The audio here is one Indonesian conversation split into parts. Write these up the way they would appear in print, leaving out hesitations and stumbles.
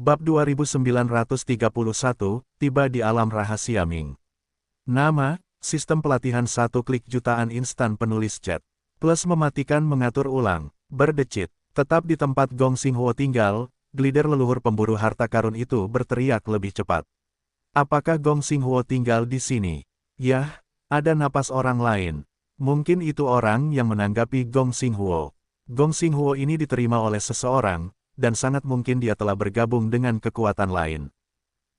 Bab 2931, tiba di alam rahasia Ming. Nama, sistem pelatihan satu klik jutaan instan penulis chat. Plus mematikan mengatur ulang, berdecit. Tetap di tempat Gong Xinghuo tinggal, glider leluhur pemburu harta karun itu berteriak lebih cepat. Apakah Gong Xinghuo tinggal di sini? Yah, ada napas orang lain. Mungkin itu orang yang menanggapi Gong Xinghuo. Gong Xinghuo ini diterima oleh seseorang, dan sangat mungkin dia telah bergabung dengan kekuatan lain.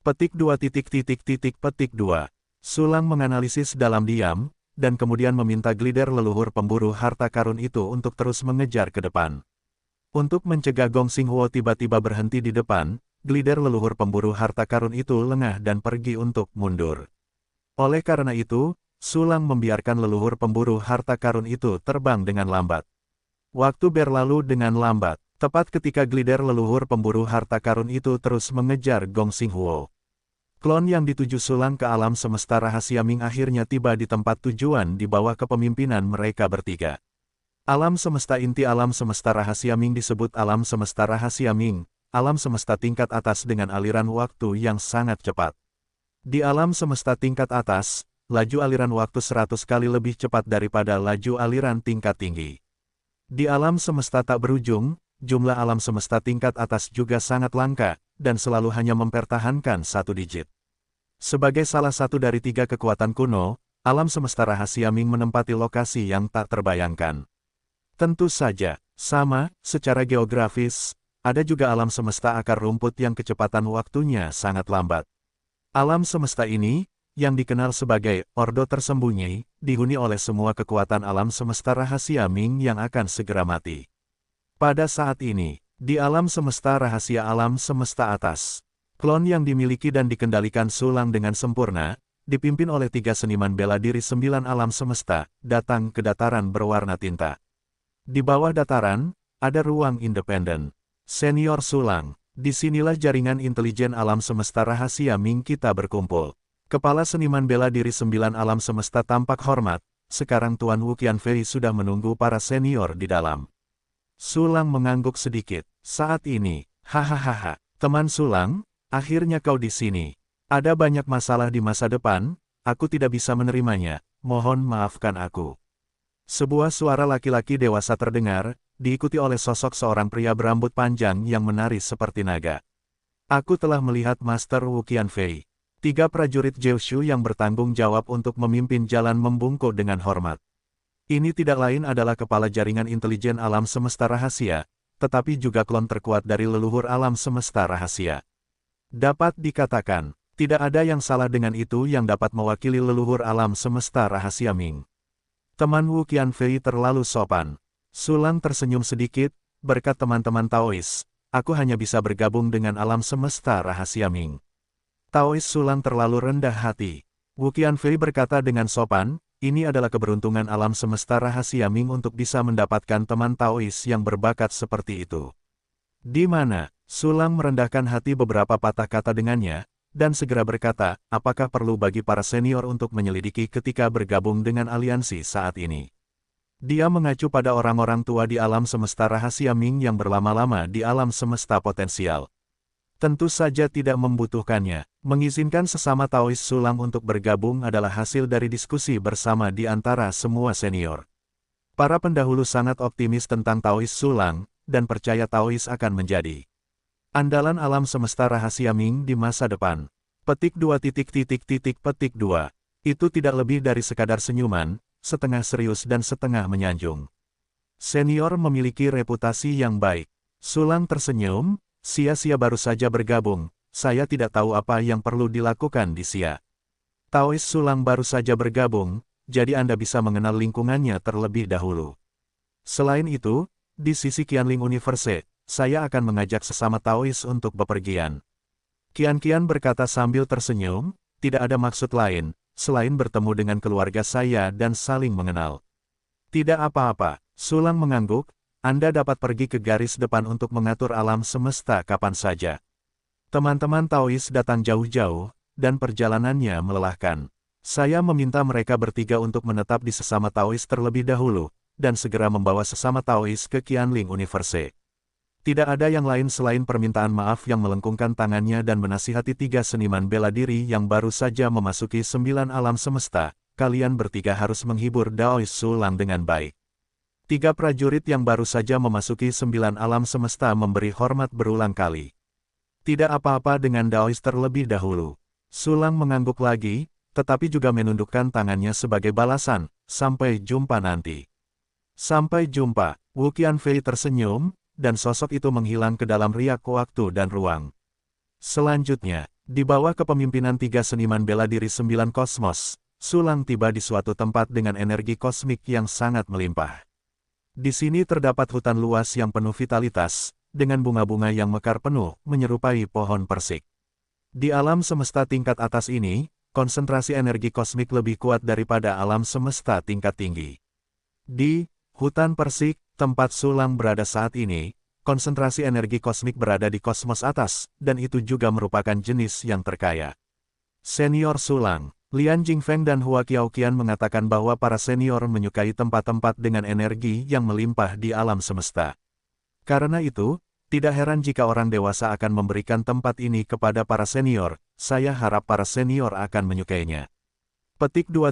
Petik 2 petik 2. Sulang menganalisis dalam diam, dan kemudian meminta glider leluhur pemburu harta karun itu untuk terus mengejar ke depan. Untuk mencegah Gong Xinghuo tiba-tiba berhenti di depan, glider leluhur pemburu harta karun itu lengah dan pergi untuk mundur. Oleh karena itu, Sulang membiarkan leluhur pemburu harta karun itu terbang dengan lambat. Waktu berlalu dengan lambat. Tepat ketika glider leluhur pemburu harta karun itu terus mengejar Gong Xinghuo. Klon yang dituju Sulang ke alam semesta rahasia Ming akhirnya tiba di tempat tujuan di bawah kepemimpinan mereka bertiga. Alam semesta inti alam semesta rahasia Ming disebut alam semesta rahasia Ming, alam semesta tingkat atas dengan aliran waktu yang sangat cepat. Di alam semesta tingkat atas, laju aliran waktu 100 kali lebih cepat daripada laju aliran tingkat tinggi. Di alam semesta tak berujung, jumlah alam semesta tingkat atas juga sangat langka, dan selalu hanya mempertahankan satu digit. Sebagai salah satu dari 3 kekuatan kuno, alam semesta rahasia Ming menempati lokasi yang tak terbayangkan. Tentu saja, sama, secara geografis, ada juga alam semesta akar rumput yang kecepatan waktunya sangat lambat. Alam semesta ini, yang dikenal sebagai Ordo Tersembunyi, dihuni oleh semua kekuatan alam semesta rahasia Ming yang akan segera mati. Pada saat ini, di alam semesta rahasia alam semesta atas, klon yang dimiliki dan dikendalikan Sulang dengan sempurna, dipimpin oleh 3 seniman bela diri 9 alam semesta, datang ke dataran berwarna tinta. Di bawah dataran, ada ruang independen. Senior Sulang, disinilah jaringan intelijen alam semesta rahasia Ming kita berkumpul. Kepala seniman bela diri 9 alam semesta tampak hormat, sekarang Tuan Wu Qianfei sudah menunggu para senior di dalam. Sulang mengangguk sedikit. Saat ini, hahaha, teman Sulang, akhirnya kau di sini. Ada banyak masalah di masa depan, aku tidak bisa menerimanya, mohon maafkan aku. Sebuah suara laki-laki dewasa terdengar, diikuti oleh sosok seorang pria berambut panjang yang menari seperti naga. Aku telah melihat Master Wu Qianfei. 3 prajurit Jiushu yang bertanggung jawab untuk memimpin jalan membungkuk dengan hormat. Ini tidak lain adalah kepala jaringan intelijen alam semesta rahasia, tetapi juga klon terkuat dari leluhur alam semesta rahasia. Dapat dikatakan, tidak ada yang salah dengan itu yang dapat mewakili leluhur alam semesta rahasia Ming. Teman Wu Qianfei terlalu sopan. Sulang tersenyum sedikit, berkat teman-teman Taois, aku hanya bisa bergabung dengan alam semesta rahasia Ming. Taois Sulang terlalu rendah hati. Wu Qianfei berkata dengan sopan, ini adalah keberuntungan alam semesta rahasia Ming untuk bisa mendapatkan teman Taois yang berbakat seperti itu. Di mana? Sulang merendahkan hati beberapa patah kata dengannya, dan segera berkata, apakah perlu bagi para senior untuk menyelidiki ketika bergabung dengan aliansi saat ini? Dia mengacu pada orang-orang tua di alam semesta rahasia Ming yang berlama-lama di alam semesta potensial. Tentu saja tidak membutuhkannya. Mengizinkan sesama Taois Sulang untuk bergabung adalah hasil dari diskusi bersama di antara semua senior. Para pendahulu sangat optimis tentang Taois Sulang, dan percaya Taois akan menjadi andalan alam semesta rahasia Ming di masa depan. Petik 2 petik 2. Itu tidak lebih dari sekadar senyuman, setengah serius dan setengah menyanjung. Senior memiliki reputasi yang baik. Sulang tersenyum, sia-sia baru saja bergabung, saya tidak tahu apa yang perlu dilakukan di Sia. Taois Sulang baru saja bergabung, jadi Anda bisa mengenal lingkungannya terlebih dahulu. Selain itu, di sisi Qianling Universe, saya akan mengajak sesama Taois untuk bepergian. Qian berkata sambil tersenyum, tidak ada maksud lain, selain bertemu dengan keluarga saya dan saling mengenal. Tidak apa-apa, Sulang mengangguk, Anda dapat pergi ke garis depan untuk mengatur alam semesta kapan saja. Teman-teman Taois datang jauh-jauh, dan perjalanannya melelahkan. Saya meminta mereka bertiga untuk menetap di sesama Taois terlebih dahulu, dan segera membawa sesama Taois ke Qianling Universe. Tidak ada yang lain selain permintaan maaf yang melengkungkan tangannya dan menasihati tiga seniman bela diri yang baru saja memasuki 9 alam semesta. Kalian bertiga harus menghibur Daois Sulang dengan baik. Tiga prajurit yang baru saja memasuki 9 alam semesta memberi hormat berulang kali. Tidak apa-apa dengan Daois terlebih dahulu. Sulang mengangguk lagi, tetapi juga menundukkan tangannya sebagai balasan. Sampai jumpa nanti. Sampai jumpa. Wu Qianfei tersenyum, dan sosok itu menghilang ke dalam riak waktu dan ruang. Selanjutnya, di bawah kepemimpinan tiga seniman bela diri 9 kosmos, Sulang tiba di suatu tempat dengan energi kosmik yang sangat melimpah. Di sini terdapat hutan luas yang penuh vitalitas, dengan bunga-bunga yang mekar penuh, menyerupai pohon persik. Di alam semesta tingkat atas ini, konsentrasi energi kosmik lebih kuat daripada alam semesta tingkat tinggi. Di hutan persik, tempat Sulang berada saat ini, konsentrasi energi kosmik berada di kosmos atas, dan itu juga merupakan jenis yang terkaya. Senior Sulang, Lian Jingfeng dan Hua Qiaoqian mengatakan bahwa para senior menyukai tempat-tempat dengan energi yang melimpah di alam semesta. Karena itu, tidak heran jika orang dewasa akan memberikan tempat ini kepada para senior. Saya harap para senior akan menyukainya. Petik 2.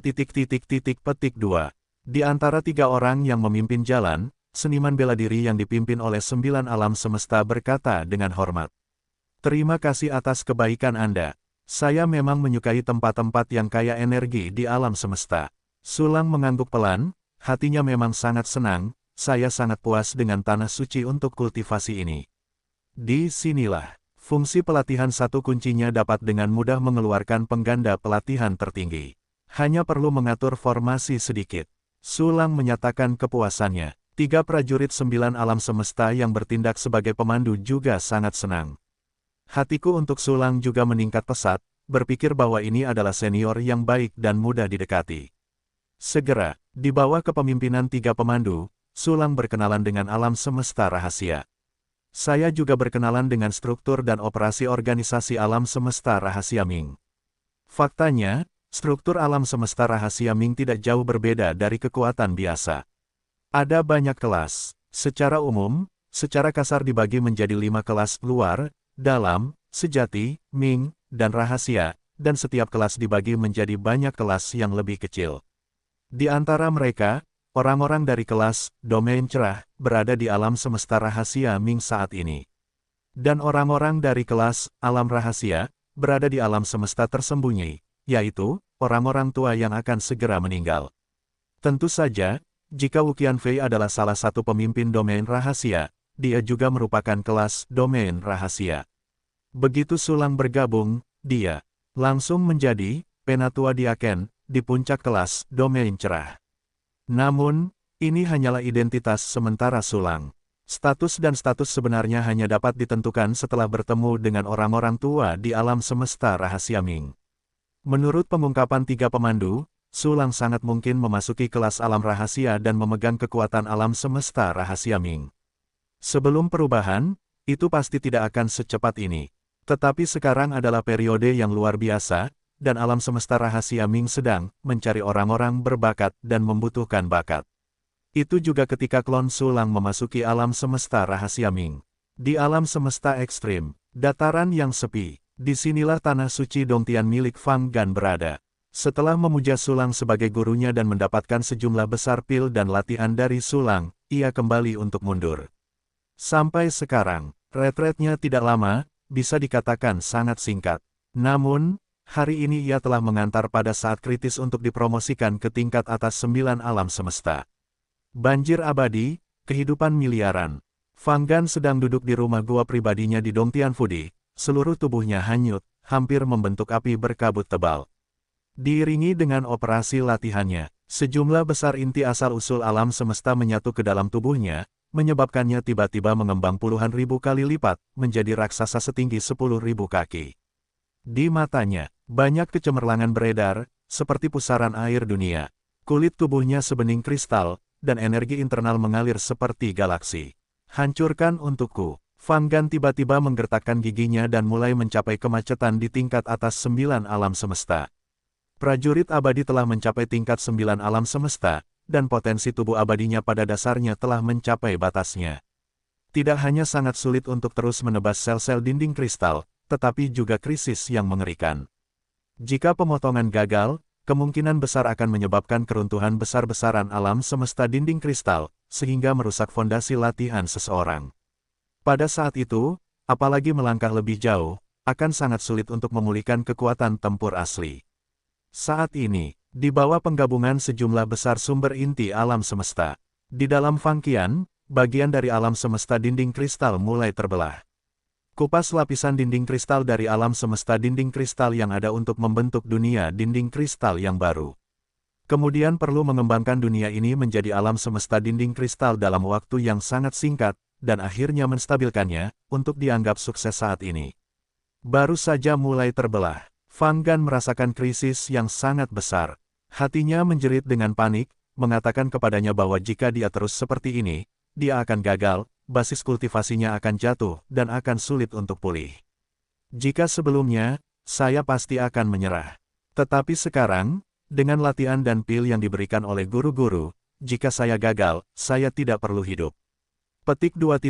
Di antara tiga orang yang memimpin jalan, seniman bela diri yang dipimpin oleh 9 alam semesta berkata dengan hormat. Terima kasih atas kebaikan Anda. Saya memang menyukai tempat-tempat yang kaya energi di alam semesta. Sulang mengangguk pelan, hatinya memang sangat senang, saya sangat puas dengan tanah suci untuk kultivasi ini. Di sinilah, fungsi pelatihan satu kuncinya dapat dengan mudah mengeluarkan pengganda pelatihan tertinggi. Hanya perlu mengatur formasi sedikit. Sulang menyatakan kepuasannya. Tiga prajurit 9 alam semesta yang bertindak sebagai pemandu juga sangat senang. Hatiku untuk Sulang juga meningkat pesat, berpikir bahwa ini adalah senior yang baik dan mudah didekati. Segera, di bawah kepemimpinan tiga pemandu, Sulang berkenalan dengan alam semesta rahasia. Saya juga berkenalan dengan struktur dan operasi organisasi alam semesta rahasia Ming. Faktanya, struktur alam semesta rahasia Ming tidak jauh berbeda dari kekuatan biasa. Ada banyak kelas. Secara umum, secara kasar dibagi menjadi 5 kelas: luar, dalam, sejati, Ming, dan rahasia, dan setiap kelas dibagi menjadi banyak kelas yang lebih kecil. Di antara mereka, orang-orang dari kelas domain cerah berada di alam semesta rahasia Ming saat ini. Dan orang-orang dari kelas alam rahasia berada di alam semesta tersembunyi, yaitu orang-orang tua yang akan segera meninggal. Tentu saja, jika Wu Qianfei adalah salah satu pemimpin domain rahasia, dia juga merupakan kelas domain rahasia. Begitu Sulang bergabung, dia langsung menjadi penatua Diaken di puncak kelas domain cerah. Namun, ini hanyalah identitas sementara Sulang. Status dan status sebenarnya hanya dapat ditentukan setelah bertemu dengan orang-orang tua di alam semesta rahasia Ming. Menurut pengungkapan tiga pemandu, Sulang sangat mungkin memasuki kelas alam rahasia dan memegang kekuatan alam semesta rahasia Ming. Sebelum perubahan, itu pasti tidak akan secepat ini. Tetapi sekarang adalah periode yang luar biasa, dan alam semesta rahasia Ming sedang mencari orang-orang berbakat dan membutuhkan bakat. Itu juga ketika klon Sulang memasuki alam semesta rahasia Ming. Di alam semesta ekstrim, dataran yang sepi, disinilah tanah suci Dongtian milik Fang Gan berada. Setelah memuja Sulang sebagai gurunya dan mendapatkan sejumlah besar pil dan latihan dari Sulang, ia kembali untuk mundur. Sampai sekarang, retretnya tidak lama, bisa dikatakan sangat singkat. Namun, hari ini ia telah mengantar pada saat kritis untuk dipromosikan ke tingkat atas 9 alam semesta. Banjir abadi, kehidupan miliaran. Fang Gan sedang duduk di rumah gua pribadinya di Dongtian Fudi, seluruh tubuhnya hanyut, hampir membentuk api berkabut tebal. Diiringi dengan operasi latihannya, sejumlah besar inti asal-usul alam semesta menyatu ke dalam tubuhnya, menyebabkannya tiba-tiba mengembang puluhan ribu kali lipat, menjadi raksasa setinggi 10.000 kaki. Di matanya, banyak kecemerlangan beredar, seperti pusaran air dunia. Kulit tubuhnya sebening kristal, dan energi internal mengalir seperti galaksi. Hancurkan untukku. Fang Gan tiba-tiba menggertakkan giginya dan mulai mencapai kemacetan di tingkat atas 9 alam semesta. Prajurit abadi telah mencapai tingkat 9 alam semesta, dan potensi tubuh abadinya pada dasarnya telah mencapai batasnya. Tidak hanya sangat sulit untuk terus menebas sel-sel dinding kristal, tetapi juga krisis yang mengerikan. Jika pemotongan gagal, kemungkinan besar akan menyebabkan keruntuhan besar-besaran alam semesta dinding kristal, sehingga merusak fondasi latihan seseorang. Pada saat itu, apalagi melangkah lebih jauh, akan sangat sulit untuk memulihkan kekuatan tempur asli. Saat ini, di bawah penggabungan sejumlah besar sumber inti alam semesta, di dalam Fangqian, bagian dari alam semesta dinding kristal mulai terbelah. Kupas lapisan dinding kristal dari alam semesta dinding kristal yang ada untuk membentuk dunia dinding kristal yang baru. Kemudian perlu mengembangkan dunia ini menjadi alam semesta dinding kristal dalam waktu yang sangat singkat, dan akhirnya menstabilkannya, untuk dianggap sukses saat ini. Baru saja mulai terbelah, Fang Gan merasakan krisis yang sangat besar. Hatinya menjerit dengan panik, mengatakan kepadanya bahwa jika dia terus seperti ini, dia akan gagal, basis kultivasinya akan jatuh, dan akan sulit untuk pulih. Jika sebelumnya, saya pasti akan menyerah. Tetapi sekarang, dengan latihan dan pil yang diberikan oleh guru-guru, jika saya gagal, saya tidak perlu hidup. Petik 2.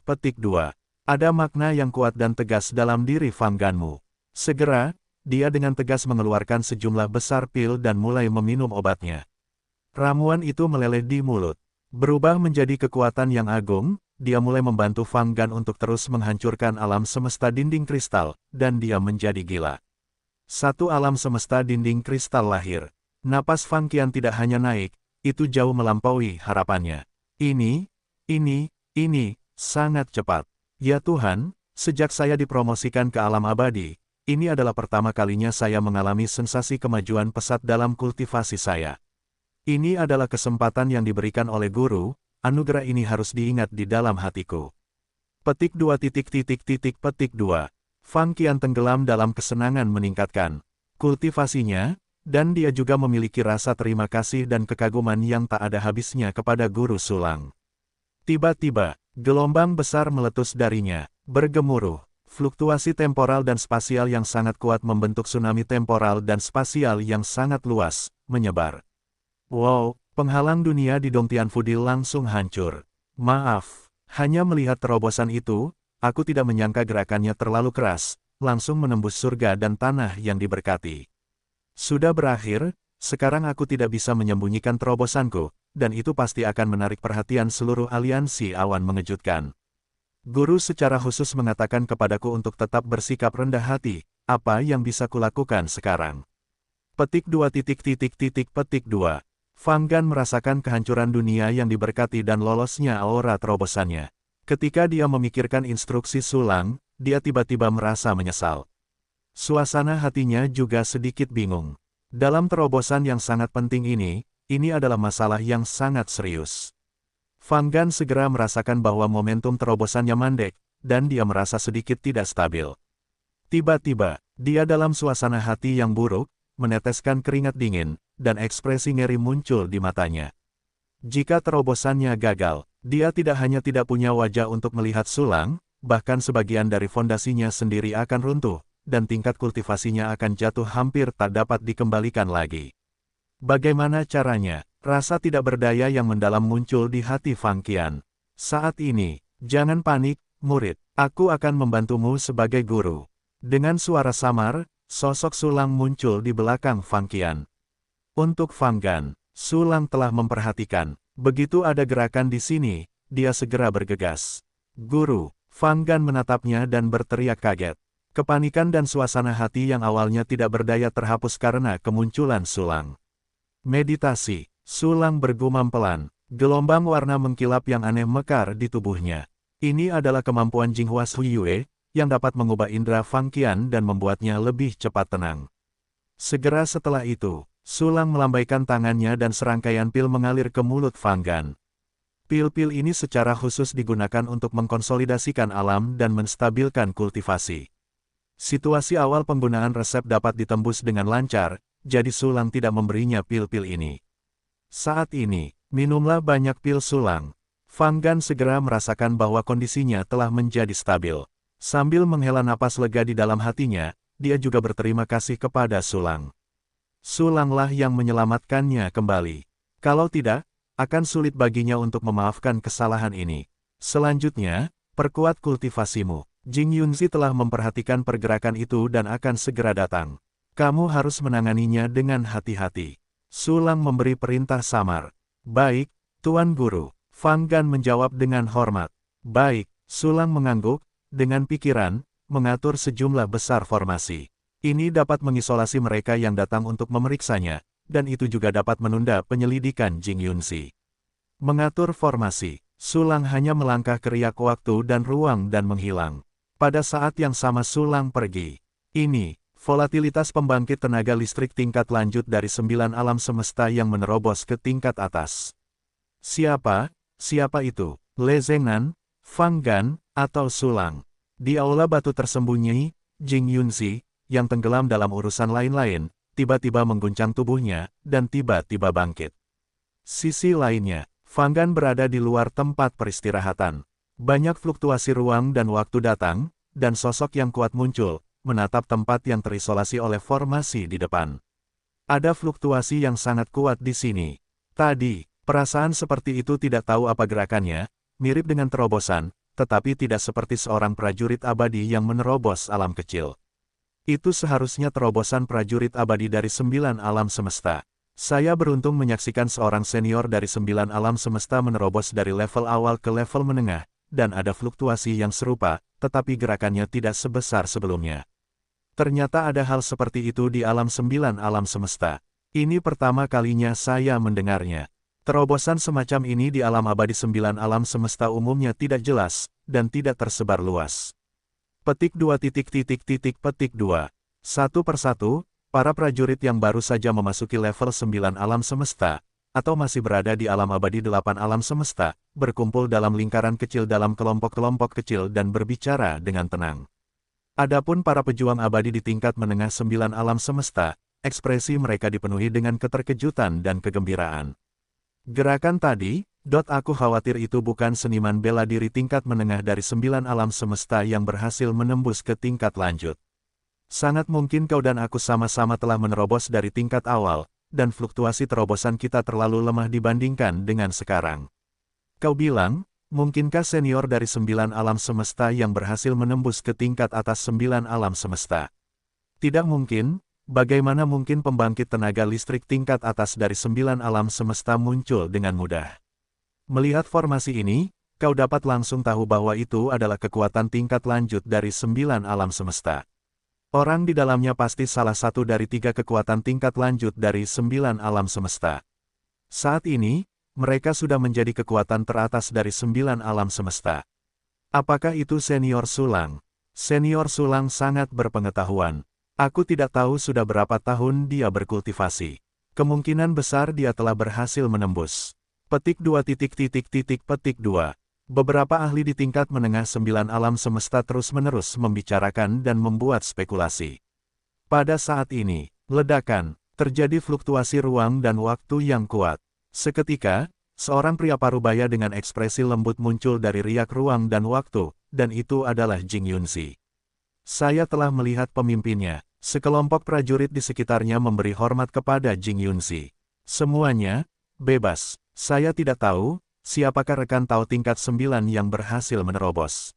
Petik 2. Ada makna yang kuat dan tegas dalam diri Fang Ganmu. Segera, dia dengan tegas mengeluarkan sejumlah besar pil dan mulai meminum obatnya. Ramuan itu meleleh di mulut. Berubah menjadi kekuatan yang agung, dia mulai membantu Fang Gan untuk terus menghancurkan alam semesta dinding kristal, dan dia menjadi gila. Satu alam semesta dinding kristal lahir. Napas Fang Qian tidak hanya naik, itu jauh melampaui harapannya. Ini, sangat cepat. Ya Tuhan, sejak saya dipromosikan ke alam abadi, ini adalah pertama kalinya saya mengalami sensasi kemajuan pesat dalam kultivasi saya. Ini adalah kesempatan yang diberikan oleh guru, anugerah ini harus diingat di dalam hatiku. Petik 2. Petik 2. Fang Qian tenggelam dalam kesenangan meningkatkan kultivasinya, dan dia juga memiliki rasa terima kasih dan kekaguman yang tak ada habisnya kepada guru Sulang. Tiba-tiba, gelombang besar meletus darinya, bergemuruh. Fluktuasi temporal dan spasial yang sangat kuat membentuk tsunami temporal dan spasial yang sangat luas, menyebar. Wow, penghalang dunia di Dong Tianfudil langsung hancur. Maaf, hanya melihat terobosan itu, aku tidak menyangka gerakannya terlalu keras, langsung menembus surga dan tanah yang diberkati. Sudah berakhir, sekarang aku tidak bisa menyembunyikan terobosanku, dan itu pasti akan menarik perhatian seluruh aliansi awan mengejutkan. Guru secara khusus mengatakan kepadaku untuk tetap bersikap rendah hati, apa yang bisa kulakukan sekarang? Petik 2. Petik 2. Fang Gan merasakan kehancuran dunia yang diberkati dan lolosnya aura terobosannya. Ketika dia memikirkan instruksi Sulang, dia tiba-tiba merasa menyesal. Suasana hatinya juga sedikit bingung. Dalam terobosan yang sangat penting ini adalah masalah yang sangat serius. Fang Gan segera merasakan bahwa momentum terobosannya mandek, dan dia merasa sedikit tidak stabil. Tiba-tiba, dia dalam suasana hati yang buruk, meneteskan keringat dingin, dan ekspresi ngeri muncul di matanya. Jika terobosannya gagal, dia tidak hanya tidak punya wajah untuk melihat Sulang, bahkan sebagian dari fondasinya sendiri akan runtuh, dan tingkat kultivasinya akan jatuh hampir tak dapat dikembalikan lagi. Bagaimana caranya? Rasa tidak berdaya yang mendalam muncul di hati Fang Qian. Saat ini, jangan panik, murid. Aku akan membantumu sebagai guru. Dengan suara samar, sosok Sulang muncul di belakang Fang Qian. Untuk Fang Gan, Sulang telah memperhatikan. Begitu ada gerakan di sini, dia segera bergegas. Guru, Fang Gan menatapnya dan berteriak kaget. Kepanikan dan suasana hati yang awalnya tidak berdaya terhapus karena kemunculan Sulang. Meditasi. Sulang bergumam pelan. Gelombang warna mengkilap yang aneh mekar di tubuhnya. Ini adalah kemampuan Jinghua Shuiyue, yang dapat mengubah indera Fang Qian dan membuatnya lebih cepat tenang. Segera setelah itu, Sulang melambaikan tangannya dan serangkaian pil mengalir ke mulut Fang Gan. Pil-pil ini secara khusus digunakan untuk mengkonsolidasikan alam dan menstabilkan kultivasi. Situasi awal penggunaan resep dapat ditembus dengan lancar, jadi Sulang tidak memberinya pil-pil ini. Saat ini, minumlah banyak pil Sulang. Fang Gan segera merasakan bahwa kondisinya telah menjadi stabil. Sambil menghela napas lega di dalam hatinya, dia juga berterima kasih kepada Sulang. Sulanglah yang menyelamatkannya kembali. Kalau tidak, akan sulit baginya untuk memaafkan kesalahan ini. Selanjutnya, perkuat kultivasimu. Jing Yunzi telah memperhatikan pergerakan itu dan akan segera datang. Kamu harus menanganinya dengan hati-hati. Su Lang memberi perintah samar. Baik, Tuan Guru. Fang Gan menjawab dengan hormat. Baik, Su Lang mengangguk, dengan pikiran, mengatur sejumlah besar formasi. Ini dapat mengisolasi mereka yang datang untuk memeriksanya, dan itu juga dapat menunda penyelidikan Jing Yunzi. Mengatur formasi, Su Lang hanya melangkah ke riak waktu dan ruang dan menghilang. Pada saat yang sama Su Lang pergi. Ini, volatilitas pembangkit tenaga listrik tingkat lanjut dari 9 alam semesta yang menerobos ke tingkat atas. Siapa itu? Le Zhengnan, Fang Gan, atau Su Lang? Di aula batu tersembunyi, Jing Yunzi, yang tenggelam dalam urusan lain-lain, tiba-tiba mengguncang tubuhnya, dan tiba-tiba bangkit. Sisi lainnya, Fang Gan berada di luar tempat peristirahatan. Banyak fluktuasi ruang dan waktu datang, dan sosok yang kuat muncul, menatap tempat yang terisolasi oleh formasi di depan. Ada fluktuasi yang sangat kuat di sini. Tadi, perasaan seperti itu tidak tahu apa gerakannya, mirip dengan terobosan, tetapi tidak seperti seorang prajurit abadi yang menerobos alam kecil. Itu seharusnya terobosan prajurit abadi dari 9 alam semesta. Saya beruntung menyaksikan seorang senior dari 9 alam semesta menerobos dari level awal ke level menengah, dan ada fluktuasi yang serupa, tetapi gerakannya tidak sebesar sebelumnya. Ternyata ada hal seperti itu di alam 9 alam semesta. Ini pertama kalinya saya mendengarnya. Terobosan semacam ini di alam abadi 9 alam semesta umumnya tidak jelas, dan tidak tersebar luas. Petik 2 petik 2. Satu persatu, para prajurit yang baru saja memasuki level 9 alam semesta, atau masih berada di alam abadi 8 alam semesta, berkumpul dalam lingkaran kecil dalam kelompok-kelompok kecil dan berbicara dengan tenang. Adapun para pejuang abadi di tingkat menengah 9 alam semesta, ekspresi mereka dipenuhi dengan keterkejutan dan kegembiraan. Gerakan tadi, aku khawatir itu bukan seniman bela diri tingkat menengah dari 9 alam semesta yang berhasil menembus ke tingkat lanjut. Sangat mungkin kau dan aku sama-sama telah menerobos dari tingkat awal, dan fluktuasi terobosan kita terlalu lemah dibandingkan dengan sekarang. Kau bilang, mungkinkah senior dari 9 alam semesta yang berhasil menembus ke tingkat atas 9 alam semesta? Tidak mungkin, bagaimana mungkin pembangkit tenaga listrik tingkat atas dari 9 alam semesta muncul dengan mudah? Melihat formasi ini, kau dapat langsung tahu bahwa itu adalah kekuatan tingkat lanjut dari 9 alam semesta. Orang di dalamnya pasti salah satu dari 3 kekuatan tingkat lanjut dari 9 alam semesta. Saat ini, mereka sudah menjadi kekuatan teratas dari 9 alam semesta. Apakah itu senior Su Lang? Senior Su Lang sangat berpengetahuan. Aku tidak tahu sudah berapa tahun dia berkultivasi. Kemungkinan besar dia telah berhasil menembus. Petik 2 petik 2. Beberapa ahli di tingkat menengah 9 alam semesta terus-menerus membicarakan dan membuat spekulasi. Pada saat ini, ledakan, terjadi fluktuasi ruang dan waktu yang kuat. Seketika, seorang pria parubaya dengan ekspresi lembut muncul dari riak ruang dan waktu, dan itu adalah Jing Yunzi. Saya telah melihat pemimpinnya. Sekelompok prajurit di sekitarnya memberi hormat kepada Jing Yunzi. Semuanya, bebas. Saya tidak tahu, siapakah rekan Tao tingkat 9 yang berhasil menerobos.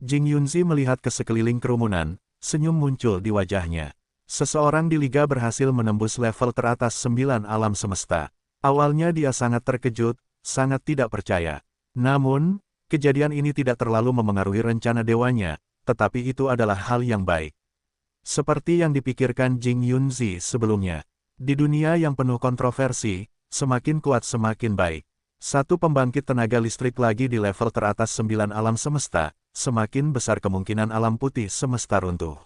Jing Yunzi melihat ke sekeliling kerumunan, senyum muncul di wajahnya. Seseorang di liga berhasil menembus level teratas 9 alam semesta. Awalnya dia sangat terkejut, sangat tidak percaya. Namun, kejadian ini tidak terlalu memengaruhi rencana dewanya, tetapi itu adalah hal yang baik. Seperti yang dipikirkan Jing Yunzi sebelumnya. Di dunia yang penuh kontroversi, semakin kuat semakin baik. Satu pembangkit tenaga listrik lagi di level teratas 9 alam semesta, semakin besar kemungkinan alam putih semesta runtuh.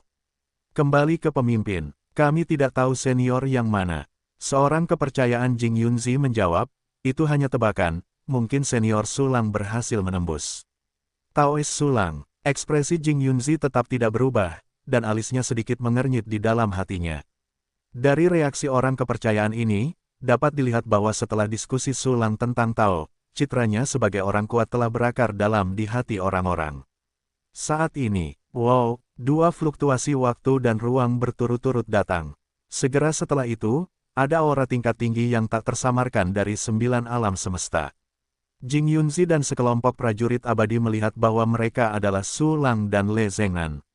Kembali ke pemimpin, kami tidak tahu senior yang mana. Seorang kepercayaan Jing Yunzi menjawab, itu hanya tebakan, mungkin senior Su Lang berhasil menembus. Taois Su Lang, ekspresi Jing Yunzi tetap tidak berubah, dan alisnya sedikit mengernyit di dalam hatinya. Dari reaksi orang kepercayaan ini, dapat dilihat bahwa setelah diskusi Su Lang tentang Tao, citranya sebagai orang kuat telah berakar dalam di hati orang-orang. Saat ini, dua fluktuasi waktu dan ruang berturut-turut datang. Segera setelah itu, ada aura tingkat tinggi yang tak tersamarkan dari 9 alam semesta. Jing Yunzi dan sekelompok prajurit abadi melihat bahwa mereka adalah Su Lang dan Le Zhengnan.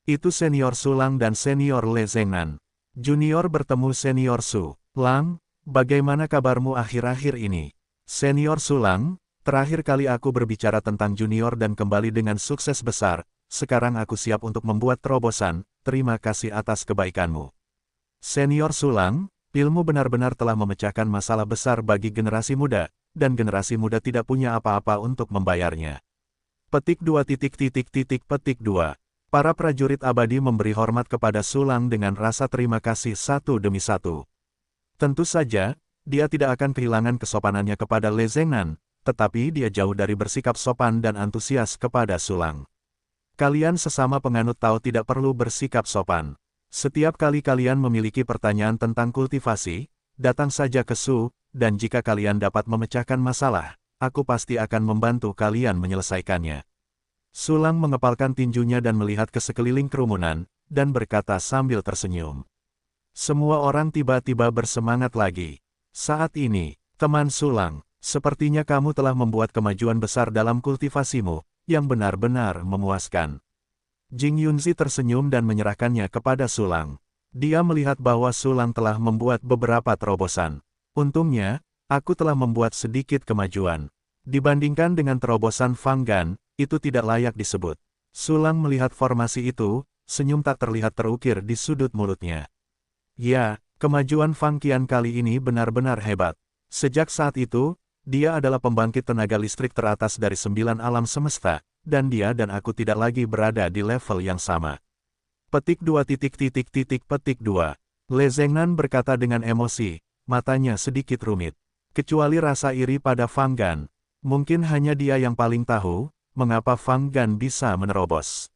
Itu senior Su Lang dan senior Le Zhengnan. Junior bertemu senior Su Lang, bagaimana kabarmu akhir-akhir ini? Senior Su Lang, terakhir kali aku berbicara tentang junior dan kembali dengan sukses besar, sekarang aku siap untuk membuat terobosan, terima kasih atas kebaikanmu. Senior Su Lang, ilmu benar-benar telah memecahkan masalah besar bagi generasi muda, dan generasi muda tidak punya apa-apa untuk membayarnya. Petik 2. Para prajurit abadi memberi hormat kepada Su Lang dengan rasa terima kasih satu demi satu. Tentu saja, dia tidak akan kehilangan kesopanannya kepada Le Zhengnan, tetapi dia jauh dari bersikap sopan dan antusias kepada Su Lang. Kalian sesama penganut Tao tidak perlu bersikap sopan. Setiap kali kalian memiliki pertanyaan tentang kultivasi, datang saja ke Su, dan jika kalian dapat memecahkan masalah, aku pasti akan membantu kalian menyelesaikannya. Su Lang mengepalkan tinjunya dan melihat ke sekeliling kerumunan, dan berkata sambil tersenyum. Semua orang tiba-tiba bersemangat lagi. Saat ini, teman Su Lang, sepertinya kamu telah membuat kemajuan besar dalam kultivasimu, yang benar-benar memuaskan. Jing Yunzi tersenyum dan menyerahkannya kepada Su Lang. Dia melihat bahwa Su Lang telah membuat beberapa terobosan. Untungnya, aku telah membuat sedikit kemajuan. Dibandingkan dengan terobosan Fang Gan, itu tidak layak disebut. Su Lang melihat formasi itu, senyum tak terlihat terukir di sudut mulutnya. Ya, kemajuan Fang Qian kali ini benar-benar hebat. Sejak saat itu, dia adalah pembangkit tenaga listrik teratas dari 9 alam semesta, dan dia dan aku tidak lagi berada di level yang sama. Petik 2. Le Zhengnan berkata dengan emosi, matanya sedikit rumit. Kecuali rasa iri pada Fang Gan, mungkin hanya dia yang paling tahu, mengapa Fang Gan bisa menerobos.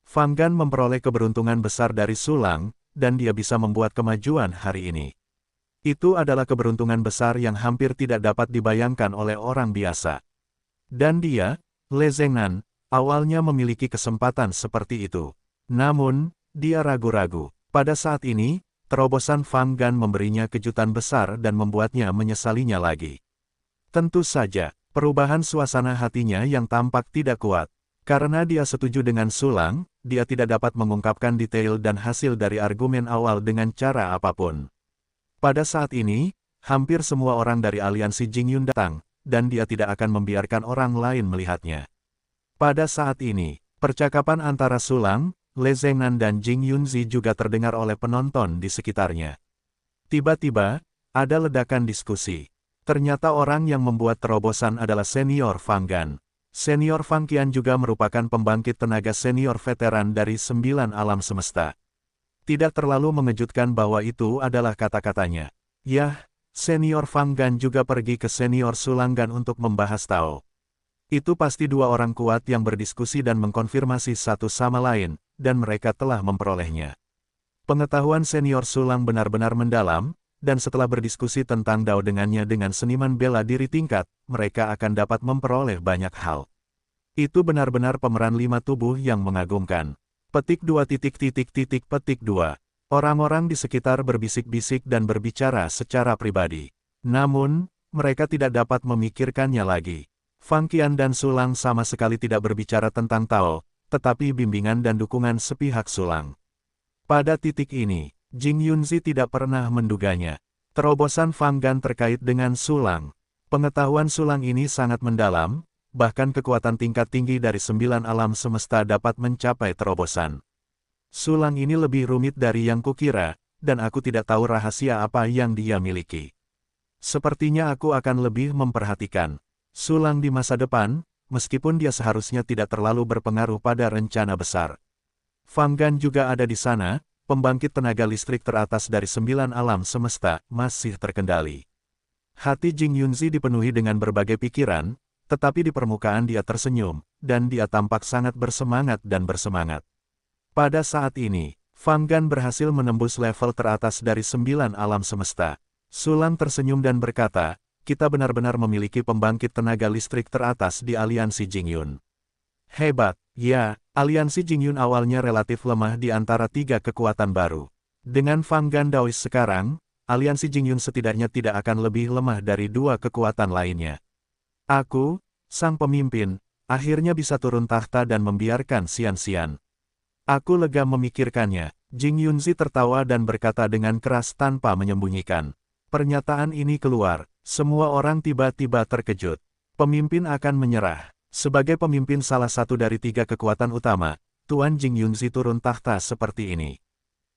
Fang Gan memperoleh keberuntungan besar dari Su Lang, dan dia bisa membuat kemajuan hari ini. Itu adalah keberuntungan besar yang hampir tidak dapat dibayangkan oleh orang biasa. Dan dia, Le Zhengnan, awalnya memiliki kesempatan seperti itu. Namun, dia ragu-ragu. Pada saat ini, terobosan Fang Gan memberinya kejutan besar dan membuatnya menyesalinya lagi. Tentu saja, perubahan suasana hatinya yang tampak tidak kuat. Karena dia setuju dengan Su Lang, dia tidak dapat mengungkapkan detail dan hasil dari argumen awal dengan cara apapun. Pada saat ini, hampir semua orang dari aliansi Jingyun datang, dan dia tidak akan membiarkan orang lain melihatnya. Pada saat ini, percakapan antara Su Lang, Le Zhengnan dan Jing Yunzi juga terdengar oleh penonton di sekitarnya. Tiba-tiba, ada ledakan diskusi. Ternyata orang yang membuat terobosan adalah senior Fang Gan. Senior Fang Qian juga merupakan pembangkit tenaga senior veteran dari 9 alam semesta. Tidak terlalu mengejutkan bahwa itu adalah kata-katanya. Yah, senior Fang Gan juga pergi ke senior Su Lang Gan untuk membahas Tao. Itu pasti dua orang kuat yang berdiskusi dan mengkonfirmasi satu sama lain, dan mereka telah memperolehnya. Pengetahuan senior Su Lang benar-benar mendalam, dan setelah berdiskusi tentang Dao dengannya dengan seniman bela diri tingkat, mereka akan dapat memperoleh banyak hal. Itu benar-benar pemeran 5 tubuh yang mengagumkan. Petik 2. Orang-orang di sekitar berbisik-bisik dan berbicara secara pribadi. Namun, mereka tidak dapat memikirkannya lagi. Fang Qian dan Su Lang sama sekali tidak berbicara tentang Tao, tetapi bimbingan dan dukungan sepihak Su Lang. Pada titik ini, Jing Yunzi tidak pernah menduganya. Terobosan Fang Gan terkait dengan Su Lang. Pengetahuan Su Lang ini sangat mendalam, bahkan kekuatan tingkat tinggi dari 9 alam semesta dapat mencapai terobosan. Su Lang ini lebih rumit dari yang kukira, dan aku tidak tahu rahasia apa yang dia miliki. Sepertinya aku akan lebih memperhatikan Su Lang di masa depan, meskipun dia seharusnya tidak terlalu berpengaruh pada rencana besar. Fang Gan juga ada di sana, pembangkit tenaga listrik teratas dari 9 alam semesta, masih terkendali. Hati Jing Yunzi dipenuhi dengan berbagai pikiran, tetapi di permukaan dia tersenyum, dan dia tampak sangat bersemangat dan bersemangat. Pada saat ini, Fang Gan berhasil menembus level teratas dari 9 alam semesta. Su Lang tersenyum dan berkata, kita benar-benar memiliki pembangkit tenaga listrik teratas di aliansi Jingyun. Hebat, ya, aliansi Jingyun awalnya relatif lemah di antara 3 kekuatan baru. Dengan Fang Gan Daois sekarang, aliansi Jingyun setidaknya tidak akan lebih lemah dari 2 kekuatan lainnya. Aku, sang pemimpin, akhirnya bisa turun tahta dan membiarkan Xian-Xian. Aku lega memikirkannya. Jing Yunzi tertawa dan berkata dengan keras tanpa menyembunyikan. Pernyataan ini keluar, semua orang tiba-tiba terkejut. Pemimpin akan menyerah. Sebagai pemimpin salah satu dari 3 kekuatan utama, Tuan Jing Yunzi turun tahta seperti ini.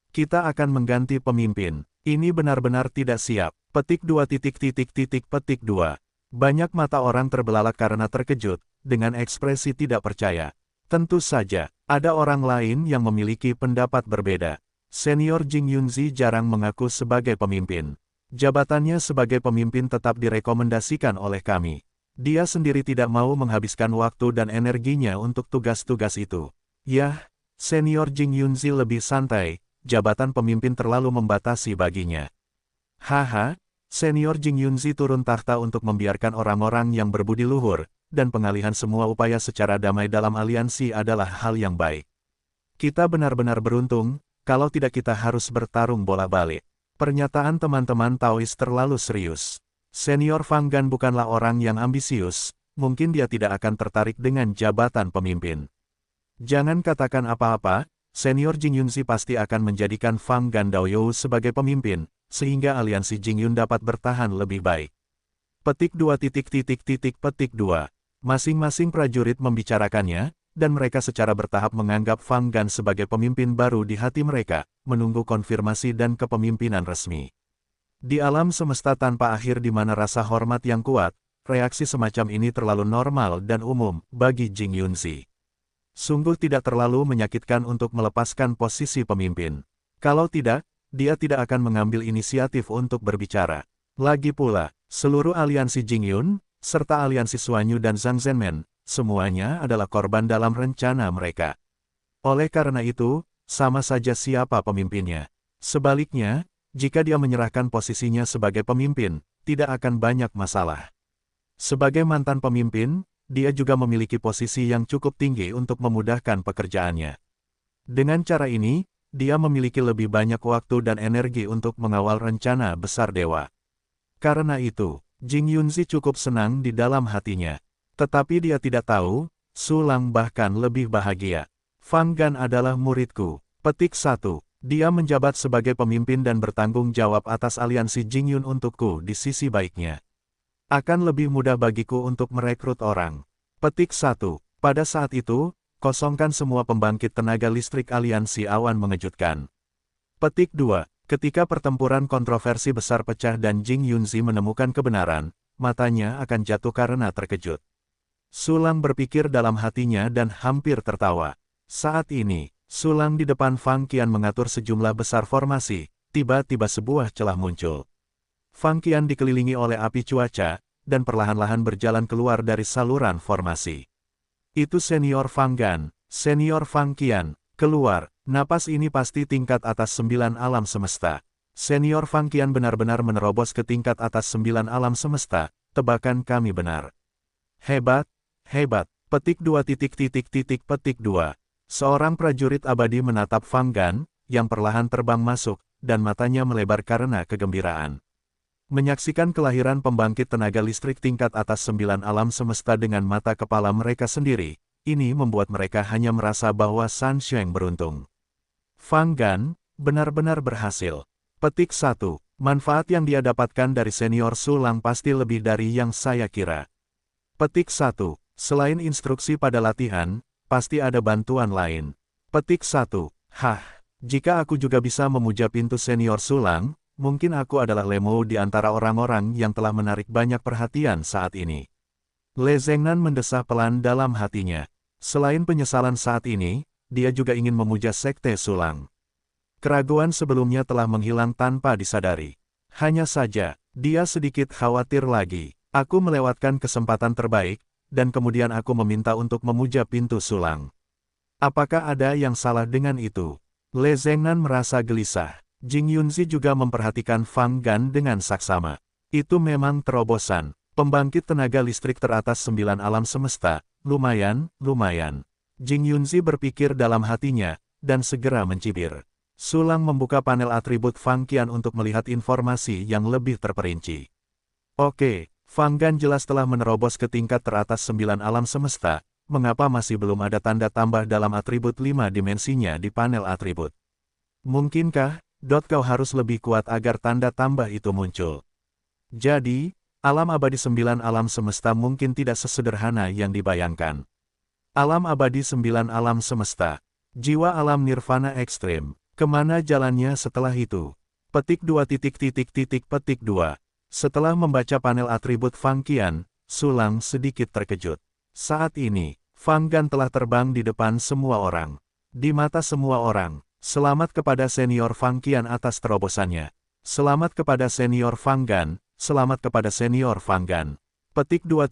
Kita akan mengganti pemimpin. Ini benar-benar tidak siap. Petik 2 petik 2. Banyak mata orang terbelalak karena terkejut, dengan ekspresi tidak percaya. Tentu saja, ada orang lain yang memiliki pendapat berbeda. Senior Jing Yunzi jarang mengaku sebagai pemimpin. Jabatannya sebagai pemimpin tetap direkomendasikan oleh kami. Dia sendiri tidak mau menghabiskan waktu dan energinya untuk tugas-tugas itu. Yah, Senior Jing Yunzi lebih santai, jabatan pemimpin terlalu membatasi baginya. Haha, Senior Jing Yunzi turun tahta untuk membiarkan orang-orang yang berbudi luhur, dan pengalihan semua upaya secara damai dalam aliansi adalah hal yang baik. Kita benar-benar beruntung, kalau tidak kita harus bertarung bola balik. Pernyataan teman-teman Taois terlalu serius. Senior Fang Gan bukanlah orang yang ambisius, mungkin dia tidak akan tertarik dengan jabatan pemimpin. Jangan katakan apa-apa, Senior Jing Yunzi pasti akan menjadikan Fang Gan Daoyou sebagai pemimpin, sehingga aliansi Jingyun dapat bertahan lebih baik. Petik 2 petik 2. Masing-masing prajurit membicarakannya, dan mereka secara bertahap menganggap Fang Gan sebagai pemimpin baru di hati mereka, menunggu konfirmasi dan kepemimpinan resmi. Di alam semesta tanpa akhir di mana rasa hormat yang kuat, reaksi semacam ini terlalu normal dan umum bagi Jing Yunzi. Sungguh tidak terlalu menyakitkan untuk melepaskan posisi pemimpin. Kalau tidak, dia tidak akan mengambil inisiatif untuk berbicara. Lagi pula, seluruh aliansi Jingyun, serta aliansi Suanyu dan Zhang Zhenmen, semuanya adalah korban dalam rencana mereka. Oleh karena itu, sama saja siapa pemimpinnya. Sebaliknya, jika dia menyerahkan posisinya sebagai pemimpin, tidak akan banyak masalah. Sebagai mantan pemimpin, dia juga memiliki posisi yang cukup tinggi untuk memudahkan pekerjaannya. Dengan cara ini, dia memiliki lebih banyak waktu dan energi untuk mengawal rencana besar dewa. Karena itu, Jing Yunzi cukup senang di dalam hatinya. Tetapi dia tidak tahu, Su Lang bahkan lebih bahagia. Fang Gan adalah muridku. Petik 1. Dia menjabat sebagai pemimpin dan bertanggung jawab atas aliansi Jingyun untukku di sisi baiknya. Akan lebih mudah bagiku untuk merekrut orang. Petik 1. Pada saat itu, kosongkan semua pembangkit tenaga listrik aliansi awan mengejutkan. Petik 2. Ketika pertempuran kontroversi besar pecah dan Jing Yunzi menemukan kebenaran, matanya akan jatuh karena terkejut. Su Lang berpikir dalam hatinya dan hampir tertawa. Saat ini, Su Lang di depan Fang Qian mengatur sejumlah besar formasi, tiba-tiba sebuah celah muncul. Fang Qian dikelilingi oleh api cuaca, dan perlahan-lahan berjalan keluar dari saluran formasi. Itu Senior Fang Gan, Senior Fang Qian, keluar. Napas ini pasti tingkat atas 9 alam semesta. Senior Fang Qian benar-benar menerobos ke tingkat atas 9 alam semesta, tebakan kami benar. Hebat, hebat. Petik 2 petik 2. Seorang prajurit abadi menatap Fang Gan, yang perlahan terbang masuk, dan matanya melebar karena kegembiraan. Menyaksikan kelahiran pembangkit tenaga listrik tingkat atas 9 alam semesta dengan mata kepala mereka sendiri, ini membuat mereka hanya merasa bahwa San Sheng beruntung. Fang Gan, benar-benar berhasil. Petik 1. Manfaat yang dia dapatkan dari senior Su Lang pasti lebih dari yang saya kira. Petik 1. Selain instruksi pada latihan, pasti ada bantuan lain. Petik 1. Hah, jika aku juga bisa memuja pintu senior Su Lang, mungkin aku adalah Lemo di antara orang-orang yang telah menarik banyak perhatian saat ini. Le Zhengnan mendesah pelan dalam hatinya. Selain penyesalan saat ini, dia juga ingin memuja Sekte Su Lang. Keraguan sebelumnya telah menghilang tanpa disadari. Hanya saja, dia sedikit khawatir lagi. Aku melewatkan kesempatan terbaik, dan kemudian aku meminta untuk memuja pintu Su Lang. Apakah ada yang salah dengan itu? Le Zhengnan merasa gelisah. Jing Yunzi juga memperhatikan Fang Gan dengan saksama. Itu memang terobosan. Pembangkit tenaga listrik teratas 9 alam semesta. Lumayan. Jing Yunzi berpikir dalam hatinya, dan segera mencibir. Su Lang membuka panel atribut Fang Qian untuk melihat informasi yang lebih terperinci. Oke, Fang Gan jelas telah menerobos ke tingkat teratas 9 alam semesta, mengapa masih belum ada tanda tambah dalam atribut 5 dimensinya di panel atribut? Mungkinkah, kau harus lebih kuat agar tanda tambah itu muncul? Jadi, alam abadi 9 alam semesta mungkin tidak sesederhana yang dibayangkan. Alam abadi 9 alam semesta. Jiwa alam nirvana ekstrim. Kemana jalannya setelah itu? Petik 2. Setelah membaca panel atribut Fang Qian, Sulang sedikit terkejut. Saat ini, Fang Gan telah terbang di depan semua orang. Di mata semua orang, selamat kepada senior Fang Qian atas terobosannya. Selamat kepada senior Fang Gan, selamat kepada senior Fang Gan. Petik 2.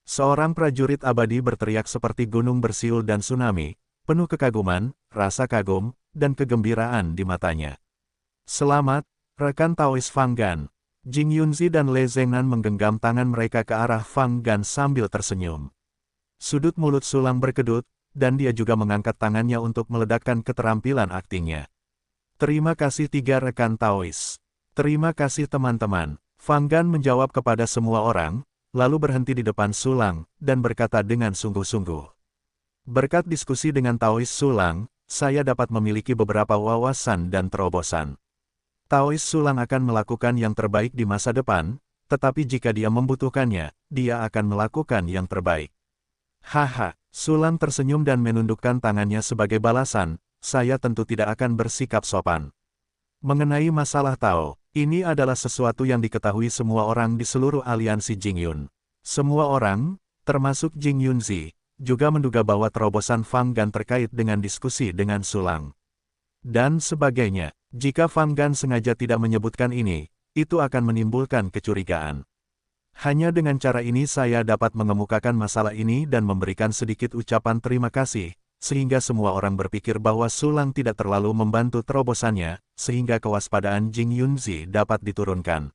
Seorang prajurit abadi berteriak seperti gunung bersiul dan tsunami, penuh kekaguman, rasa kagum, dan kegembiraan di matanya. Selamat, rekan Taois Fang Gan. Jing Yunzi dan Le Zhengnan menggenggam tangan mereka ke arah Fang Gan sambil tersenyum. Sudut mulut Sulang berkedut, dan dia juga mengangkat tangannya untuk meledakkan keterampilan aktingnya. Terima kasih 3 rekan Taois. Terima kasih teman-teman. Fang Gan menjawab kepada semua orang, lalu berhenti di depan Sulang, dan berkata dengan sungguh-sungguh. Berkat diskusi dengan Taois Sulang, saya dapat memiliki beberapa wawasan dan terobosan. Taois Sulang akan melakukan yang terbaik di masa depan, tetapi jika dia membutuhkannya, dia akan melakukan yang terbaik. Haha, Sulang tersenyum dan menundukkan tangannya sebagai balasan, saya tentu tidak akan bersikap sopan. Mengenai masalah Tao, ini adalah sesuatu yang diketahui semua orang di seluruh aliansi Jingyun. Semua orang, termasuk Jing Yunzi, juga menduga bahwa terobosan Fang Gan terkait dengan diskusi dengan Sulang. Dan sebagainya, jika Fang Gan sengaja tidak menyebutkan ini, itu akan menimbulkan kecurigaan. Hanya dengan cara ini saya dapat mengemukakan masalah ini dan memberikan sedikit ucapan terima kasih, sehingga semua orang berpikir bahwa Sulang tidak terlalu membantu terobosannya, sehingga kewaspadaan Jing Yunzi dapat diturunkan.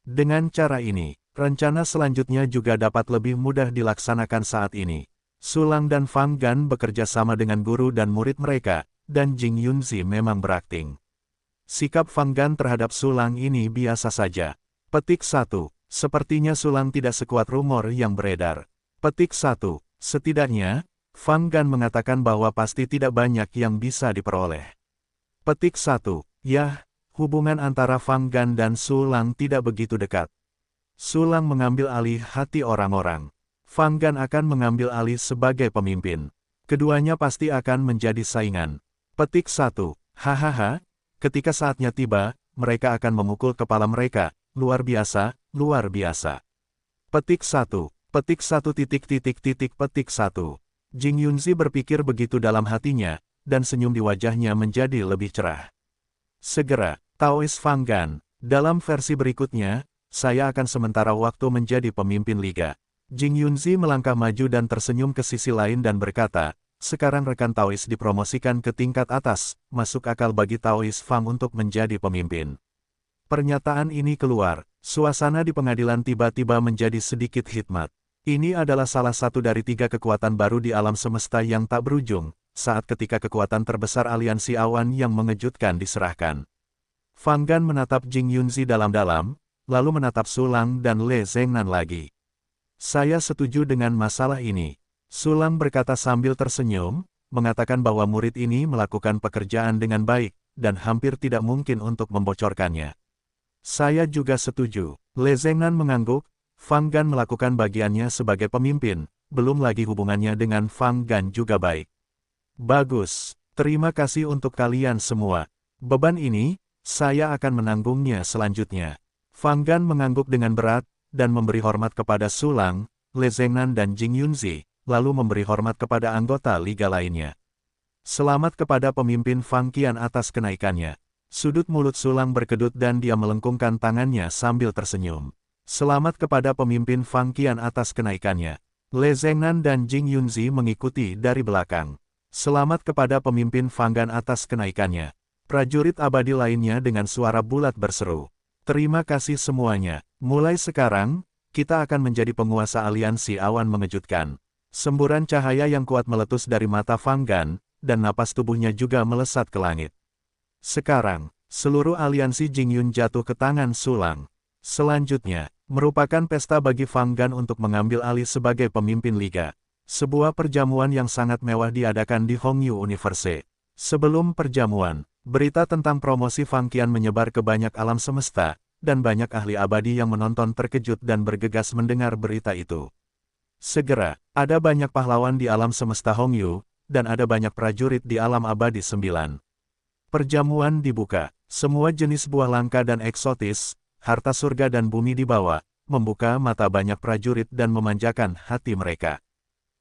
Dengan cara ini, rencana selanjutnya juga dapat lebih mudah dilaksanakan saat ini. Sulang dan Fang Gan bekerja sama dengan guru dan murid mereka, dan Jing Yunzi memang berakting. Sikap Fang Gan terhadap Sulang ini biasa saja. Petik 1. Sepertinya Sulang tidak sekuat rumor yang beredar. Petik 1. Setidaknya, Fang Gan mengatakan bahwa pasti tidak banyak yang bisa diperoleh. Petik 1. Yah, hubungan antara Fang Gan dan Sulang tidak begitu dekat. Sulang mengambil alih hati orang-orang. Fang Gan akan mengambil alih sebagai pemimpin. Keduanya pasti akan menjadi saingan. Petik 1. Hahaha, ketika saatnya tiba, mereka akan memukul kepala mereka. Luar biasa, luar biasa. Petik 1. Petik 1. Petik 1. Jing Yunzi berpikir begitu dalam hatinya, dan senyum di wajahnya menjadi lebih cerah. Segera, Taois Fang Gan, dalam versi berikutnya, saya akan sementara waktu menjadi pemimpin liga. Jing Yunzi melangkah maju dan tersenyum ke sisi lain dan berkata, sekarang rekan Taois dipromosikan ke tingkat atas, masuk akal bagi Taois Fang untuk menjadi pemimpin. Pernyataan ini keluar, suasana di pengadilan tiba-tiba menjadi sedikit hikmat. Ini adalah salah satu dari 3 kekuatan baru di alam semesta yang tak berujung, saat ketika kekuatan terbesar aliansi awan yang mengejutkan diserahkan. Fang Gan menatap Jing Yunzi dalam-dalam, lalu menatap Sulang dan Le Zhengnan lagi. Saya setuju dengan masalah ini. Sulang berkata sambil tersenyum, mengatakan bahwa murid ini melakukan pekerjaan dengan baik, dan hampir tidak mungkin untuk membocorkannya. Saya juga setuju. Le Zhengnan mengangguk. Fang Gan melakukan bagiannya sebagai pemimpin, belum lagi hubungannya dengan Fang Gan juga baik. Bagus, terima kasih untuk kalian semua. Beban ini, saya akan menanggungnya selanjutnya. Fang Gan mengangguk dengan berat, dan memberi hormat kepada Sulang, Le Zhengnan dan Jing Yunzi, lalu memberi hormat kepada anggota liga lainnya. Selamat kepada pemimpin Fang Qian atas kenaikannya. Sudut mulut Sulang berkedut dan dia melengkungkan tangannya sambil tersenyum. Selamat kepada pemimpin Fang Qian atas kenaikannya. Le Zhengnan dan Jing Yunzi mengikuti dari belakang. Selamat kepada pemimpin Fang Gan atas kenaikannya. Prajurit abadi lainnya dengan suara bulat berseru. Terima kasih semuanya. Mulai sekarang, kita akan menjadi penguasa aliansi awan mengejutkan. Semburan cahaya yang kuat meletus dari mata Fang Gan, dan napas tubuhnya juga melesat ke langit. Sekarang, seluruh aliansi Jingyun jatuh ke tangan Sulang. Selanjutnya, merupakan pesta bagi Fang Gan untuk mengambil alih sebagai pemimpin liga. Sebuah perjamuan yang sangat mewah diadakan di Hongyu Universe. Sebelum perjamuan, berita tentang promosi Fang Qian menyebar ke banyak alam semesta, dan banyak ahli abadi yang menonton terkejut dan bergegas mendengar berita itu. Segera, ada banyak pahlawan di alam semesta Hongyu, dan ada banyak prajurit di alam abadi 9. Perjamuan dibuka, semua jenis buah langka dan eksotis, harta surga dan bumi dibawa, membuka mata banyak prajurit dan memanjakan hati mereka.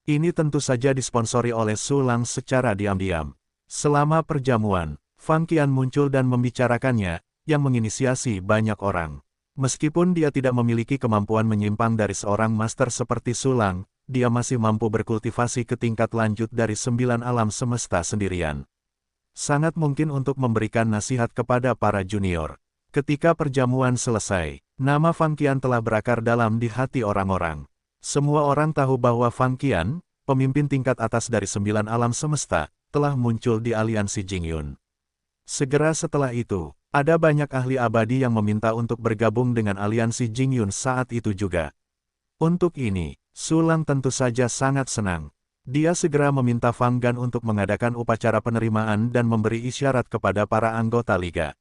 Ini tentu saja disponsori oleh Su Lang secara diam-diam. Selama perjamuan, Fang Qian muncul dan membicarakannya, yang menginisiasi banyak orang. Meskipun dia tidak memiliki kemampuan menyimpang dari seorang master seperti Su Lang, dia masih mampu berkultivasi ke tingkat lanjut dari 9 alam semesta sendirian. Sangat mungkin untuk memberikan nasihat kepada para junior. Ketika perjamuan selesai, nama Fang Qian telah berakar dalam di hati orang-orang. Semua orang tahu bahwa Fang Qian, pemimpin tingkat atas dari 9 alam semesta, telah muncul di aliansi Jingyun. Segera setelah itu, ada banyak ahli abadi yang meminta untuk bergabung dengan aliansi Jingyun saat itu juga. Untuk ini, Su Lang tentu saja sangat senang. Dia segera meminta Fang Gan untuk mengadakan upacara penerimaan dan memberi isyarat kepada para anggota liga.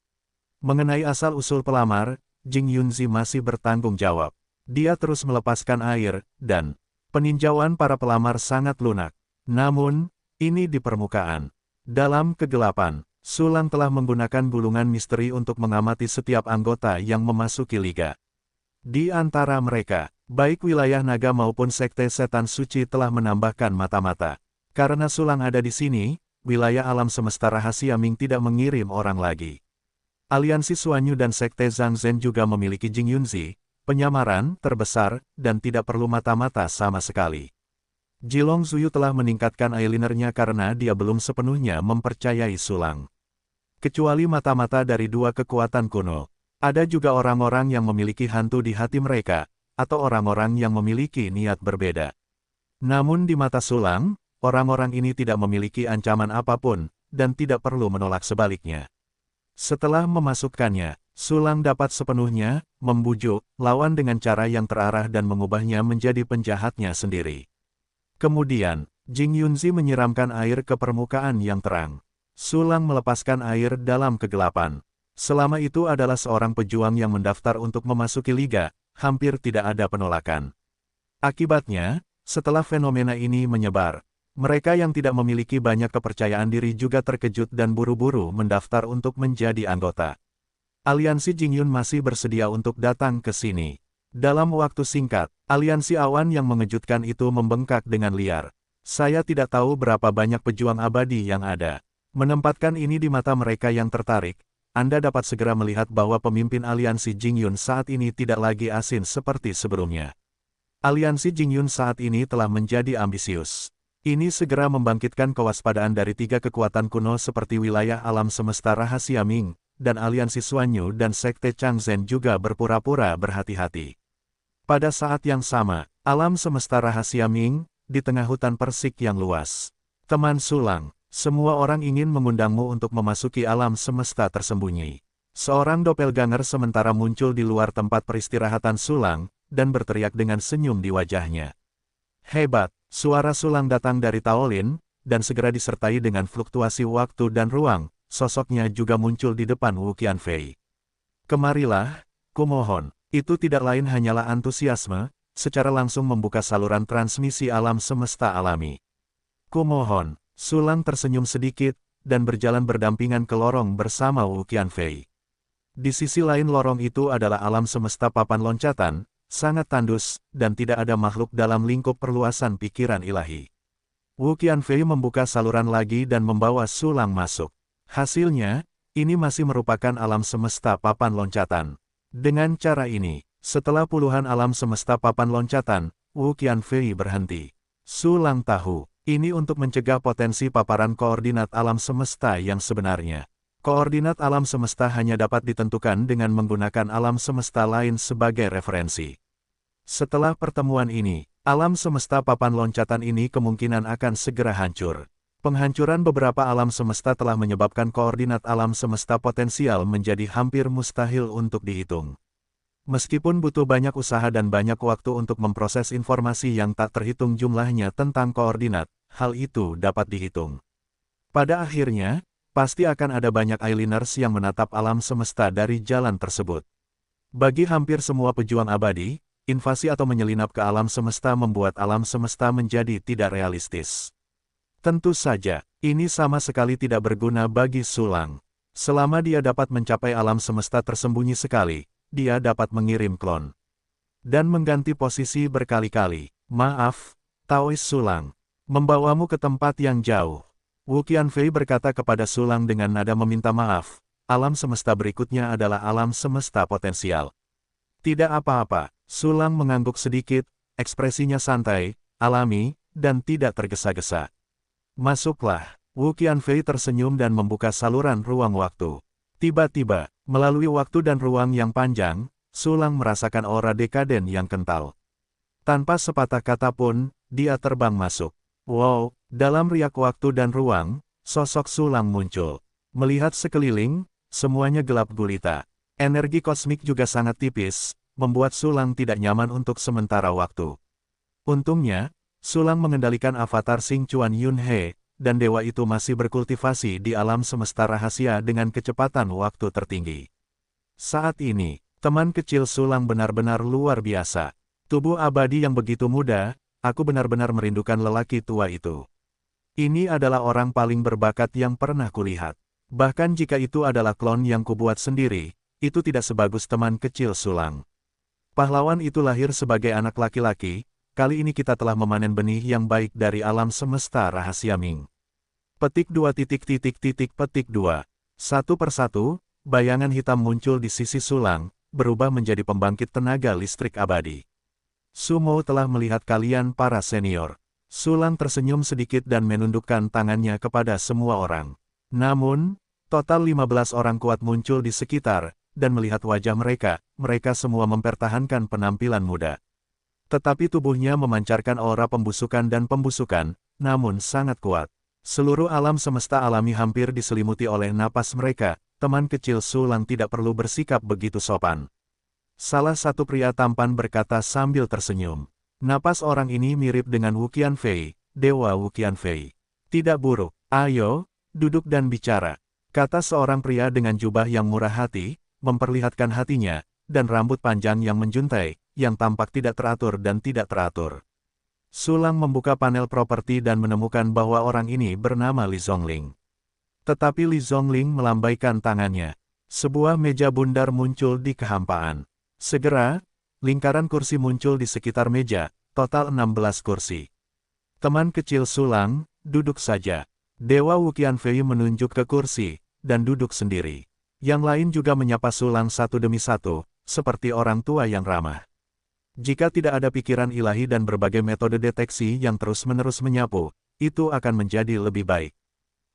Mengenai asal-usul pelamar, Jing Yunzi masih bertanggung jawab. Dia terus melepaskan air, dan peninjauan para pelamar sangat lunak. Namun, ini di permukaan. Dalam kegelapan, Su Lang telah menggunakan gulungan misteri untuk mengamati setiap anggota yang memasuki liga. Di antara mereka, baik wilayah naga maupun sekte setan suci telah menambahkan mata-mata. Karena Su Lang ada di sini, wilayah alam semesta rahasia Ming tidak mengirim orang lagi. Aliansi Suanyu dan sekte Zhang Zhen juga memiliki Jing Yunzi, penyamaran terbesar, dan tidak perlu mata-mata sama sekali. Jilong Zuyu telah meningkatkan eyelinernya karena dia belum sepenuhnya mempercayai Su Lang. Kecuali mata-mata dari 2 kekuatan kuno, ada juga orang-orang yang memiliki hantu di hati mereka, atau orang-orang yang memiliki niat berbeda. Namun di mata Su Lang, orang-orang ini tidak memiliki ancaman apapun, dan tidak perlu menolak sebaliknya. Setelah memasukkannya, Su Lang dapat sepenuhnya membujuk lawan dengan cara yang terarah dan mengubahnya menjadi penjahatnya sendiri. Kemudian, Jing Yunzi menyiramkan air ke permukaan yang terang. Su Lang melepaskan air dalam kegelapan. Selama itu adalah seorang pejuang yang mendaftar untuk memasuki liga, hampir tidak ada penolakan. Akibatnya, setelah fenomena ini menyebar, mereka yang tidak memiliki banyak kepercayaan diri juga terkejut dan buru-buru mendaftar untuk menjadi anggota. Aliansi Jingyun masih bersedia untuk datang ke sini. Dalam waktu singkat, aliansi awan yang mengejutkan itu membengkak dengan liar. Saya tidak tahu berapa banyak pejuang abadi yang ada. Menempatkan ini di mata mereka yang tertarik, Anda dapat segera melihat bahwa pemimpin aliansi Jingyun saat ini tidak lagi asin seperti sebelumnya. Aliansi Jingyun saat ini telah menjadi ambisius. Ini segera membangkitkan kewaspadaan dari 3 kekuatan kuno seperti wilayah alam semesta rahasia Ming, dan aliansi Suanyu dan sekte Changzhen juga berpura-pura berhati-hati. Pada saat yang sama, alam semesta rahasia Ming, di tengah hutan persik yang luas. Teman Su Lang, semua orang ingin mengundangmu untuk memasuki alam semesta tersembunyi. Seorang doppelganger sementara muncul di luar tempat peristirahatan Su Lang, dan berteriak dengan senyum di wajahnya. Hebat! Suara Su Lang datang dari Taolin, dan segera disertai dengan fluktuasi waktu dan ruang, sosoknya juga muncul di depan Wu Qianfei. Kemarilah, kumohon, itu tidak lain hanyalah antusiasme, secara langsung membuka saluran transmisi alam semesta alami. Kumohon, Su Lang tersenyum sedikit, dan berjalan berdampingan ke lorong bersama Wu Qianfei. Di sisi lain lorong itu adalah alam semesta papan loncatan, sangat tandus, dan tidak ada makhluk dalam lingkup perluasan pikiran ilahi. Wu Qianfei membuka saluran lagi dan membawa Su Lang masuk. Hasilnya, ini masih merupakan alam semesta papan loncatan. Dengan cara ini, setelah puluhan alam semesta papan loncatan, Wu Qianfei berhenti. Su Lang tahu, ini untuk mencegah potensi paparan koordinat alam semesta yang sebenarnya. Koordinat alam semesta hanya dapat ditentukan dengan menggunakan alam semesta lain sebagai referensi. Setelah pertemuan ini, alam semesta papan loncatan ini kemungkinan akan segera hancur. Penghancuran beberapa alam semesta telah menyebabkan koordinat alam semesta potensial menjadi hampir mustahil untuk dihitung. Meskipun butuh banyak usaha dan banyak waktu untuk memproses informasi yang tak terhitung jumlahnya tentang koordinat, hal itu dapat dihitung. Pada akhirnya, pasti akan ada banyak Eyeliners yang menatap alam semesta dari jalan tersebut. Bagi hampir semua pejuang abadi, invasi atau menyelinap ke alam semesta membuat alam semesta menjadi tidak realistis. Tentu saja, ini sama sekali tidak berguna bagi Sulang. Selama dia dapat mencapai alam semesta tersembunyi sekali, dia dapat mengirim klon dan mengganti posisi berkali-kali. Maaf, Taois Sulang. Membawamu ke tempat yang jauh. Wu Qianfei berkata kepada Sulang dengan nada meminta maaf. Alam semesta berikutnya adalah alam semesta potensial. Tidak apa-apa, Sulang mengangguk sedikit, ekspresinya santai, alami, dan tidak tergesa-gesa. Masuklah. Wu Qianfei tersenyum dan membuka saluran ruang waktu. Tiba-tiba, melalui waktu dan ruang yang panjang, Sulang merasakan aura dekaden yang kental. Tanpa sepatah kata pun, dia terbang masuk. Wow, dalam riak waktu dan ruang, sosok Sulang muncul. Melihat sekeliling, semuanya gelap gulita. Energi kosmik juga sangat tipis, membuat Sulang tidak nyaman untuk sementara waktu. Untungnya, Sulang mengendalikan avatar Xing Chuan Yunhe, dan dewa itu masih berkultivasi di alam semesta rahasia dengan kecepatan waktu tertinggi. Saat ini, teman kecil Sulang benar-benar luar biasa. Tubuh abadi yang begitu muda, aku benar-benar merindukan lelaki tua itu. Ini adalah orang paling berbakat yang pernah kulihat. Bahkan jika itu adalah klon yang kubuat sendiri, itu tidak sebagus teman kecil Sulang. Pahlawan itu lahir sebagai anak laki-laki. Kali ini kita telah memanen benih yang baik dari alam semesta rahasia Ming. Petik 2 petik 2. Satu persatu, bayangan hitam muncul di sisi Sulang, berubah menjadi pembangkit tenaga listrik abadi. Sumo telah melihat kalian para senior. Sulang tersenyum sedikit dan menundukkan tangannya kepada semua orang. Namun, total 15 orang kuat muncul di sekitar, dan melihat wajah mereka, mereka semua mempertahankan penampilan muda. Tetapi tubuhnya memancarkan aura pembusukan dan pembusukan, namun sangat kuat. Seluruh alam semesta alami hampir diselimuti oleh napas mereka, teman kecil Sulang tidak perlu bersikap begitu sopan. Salah satu pria tampan berkata sambil tersenyum. Napas orang ini mirip dengan Wu Qianfei, Dewa Wu Qianfei. Tidak buruk, ayo, duduk dan bicara, kata seorang pria dengan jubah yang murah hati, memperlihatkan hatinya, dan rambut panjang yang menjuntai, yang tampak tidak teratur dan tidak teratur. Sulang membuka panel properti dan menemukan bahwa orang ini bernama Li Zongling. Tetapi Li Zongling melambaikan tangannya. Sebuah meja bundar muncul di kehampaan. Segera, lingkaran kursi muncul di sekitar meja, total 16 kursi. Teman kecil Sulang, duduk saja. Dewa Wu Qianfei menunjuk ke kursi, dan duduk sendiri. Yang lain juga menyapa Sulang satu demi satu, seperti orang tua yang ramah. Jika tidak ada pikiran ilahi dan berbagai metode deteksi yang terus-menerus menyapu, itu akan menjadi lebih baik.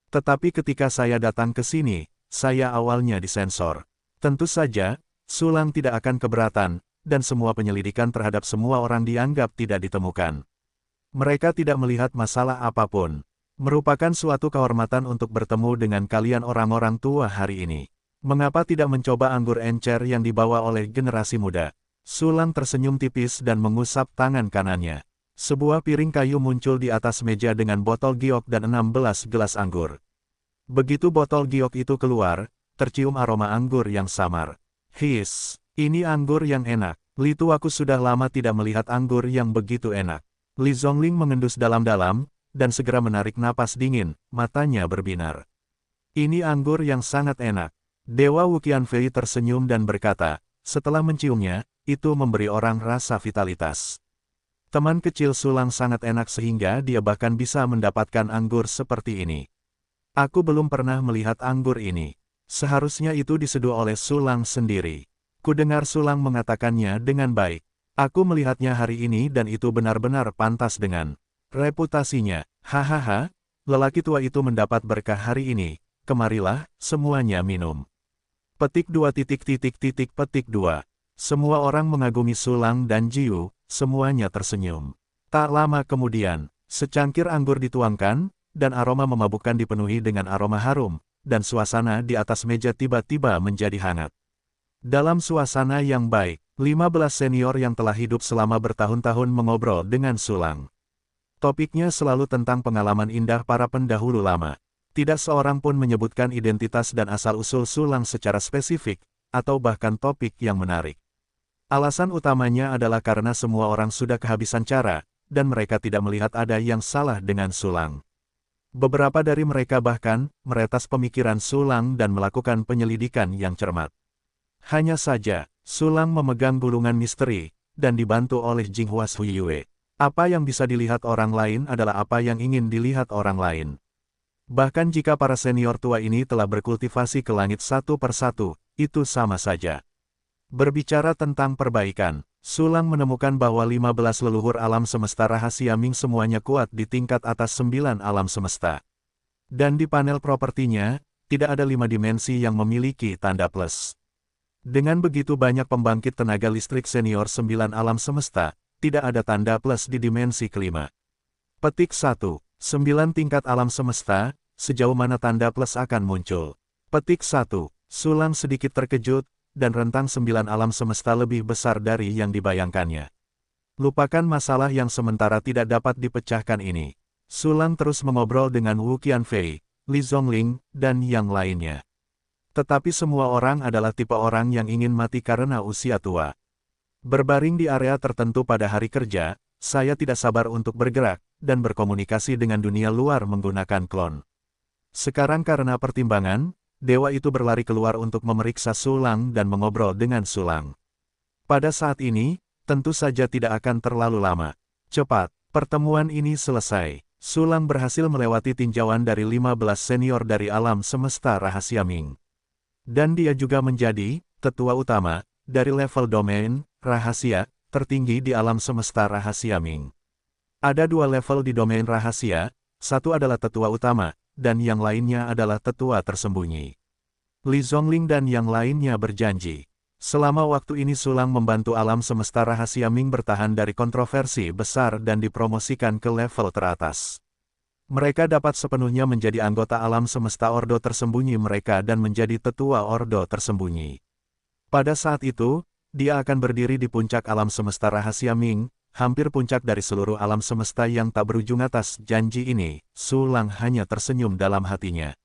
Tetapi ketika saya datang ke sini, saya awalnya disensor. Tentu saja, Sulang tidak akan keberatan, dan semua penyelidikan terhadap semua orang dianggap tidak ditemukan. Mereka tidak melihat masalah apapun. Merupakan suatu kehormatan untuk bertemu dengan kalian orang-orang tua hari ini. Mengapa tidak mencoba anggur encer yang dibawa oleh generasi muda? Sulang tersenyum tipis dan mengusap tangan kanannya. Sebuah piring kayu muncul di atas meja dengan botol giok dan 16 gelas anggur. Begitu botol giok itu keluar, tercium aroma anggur yang samar. His, ini anggur yang enak. Li tuaku sudah lama tidak melihat anggur yang begitu enak. Li Zongling mengendus dalam-dalam, dan segera menarik napas dingin, matanya berbinar. Ini anggur yang sangat enak. Dewa Wu Qianfei tersenyum dan berkata, setelah menciumnya, itu memberi orang rasa vitalitas. Teman kecil Sulang sangat enak sehingga dia bahkan bisa mendapatkan anggur seperti ini. Aku belum pernah melihat anggur ini. Seharusnya itu diseduh oleh Sulang sendiri. Kudengar Sulang mengatakannya dengan baik. Aku melihatnya hari ini dan itu benar-benar pantas dengan reputasinya. Hahaha, lelaki tua itu mendapat berkah hari ini. Kemarilah, semuanya minum. Petik 2 petik 2. Semua orang mengagumi Sulang dan Jiu, semuanya tersenyum. Tak lama kemudian, secangkir anggur dituangkan, dan aroma memabukkan dipenuhi dengan aroma harum, dan suasana di atas meja tiba-tiba menjadi hangat. Dalam suasana yang baik, 15 senior yang telah hidup selama bertahun-tahun mengobrol dengan Sulang. Topiknya selalu tentang pengalaman indah para pendahulu lama. Tidak seorang pun menyebutkan identitas dan asal-usul Sulang secara spesifik, atau bahkan topik yang menarik. Alasan utamanya adalah karena semua orang sudah kehabisan cara, dan mereka tidak melihat ada yang salah dengan Sulang. Beberapa dari mereka bahkan meretas pemikiran Sulang dan melakukan penyelidikan yang cermat. Hanya saja, Sulang memegang gulungan misteri, dan dibantu oleh Jinghua Huiyue. Apa yang bisa dilihat orang lain adalah apa yang ingin dilihat orang lain. Bahkan jika para senior tua ini telah berkultivasi ke langit satu persatu, itu sama saja. Berbicara tentang perbaikan, Sulang menemukan bahwa 15 leluhur alam semesta rahasia Ming semuanya kuat di tingkat atas 9 alam semesta. Dan di panel propertinya, tidak ada 5 dimensi yang memiliki tanda plus. Dengan begitu banyak pembangkit tenaga listrik senior 9 alam semesta, tidak ada tanda plus di dimensi kelima. Petik 1. 9 tingkat alam semesta, sejauh mana tanda plus akan muncul. Petik 1. Sulang sedikit terkejut, dan rentang 9 alam semesta lebih besar dari yang dibayangkannya. Lupakan masalah yang sementara tidak dapat dipecahkan ini. Sulang terus mengobrol dengan Wu Qianfei, Li Zhongling, dan yang lainnya. Tetapi semua orang adalah tipe orang yang ingin mati karena usia tua. Berbaring di area tertentu pada hari kerja, saya tidak sabar untuk bergerak, dan berkomunikasi dengan dunia luar menggunakan klon. Sekarang karena pertimbangan, dewa itu berlari keluar untuk memeriksa Sulang dan mengobrol dengan Sulang. Pada saat ini, tentu saja tidak akan terlalu lama. Cepat, pertemuan ini selesai. Sulang berhasil melewati tinjauan dari 15 senior dari alam semesta rahasia Ming. Dan dia juga menjadi tetua utama dari level domain rahasia tertinggi di alam semesta rahasia Ming. Ada 2 level di domain rahasia, satu adalah tetua utama, dan yang lainnya adalah tetua tersembunyi. Li Zhongling dan yang lainnya berjanji. Selama waktu ini Sulang membantu alam semesta rahasia Ming bertahan dari kontroversi besar dan dipromosikan ke level teratas. Mereka dapat sepenuhnya menjadi anggota alam semesta ordo tersembunyi mereka dan menjadi tetua ordo tersembunyi. Pada saat itu, dia akan berdiri di puncak alam semesta rahasia Ming, hampir puncak dari seluruh alam semesta yang tak berujung. Atas janji ini, Sulang hanya tersenyum dalam hatinya.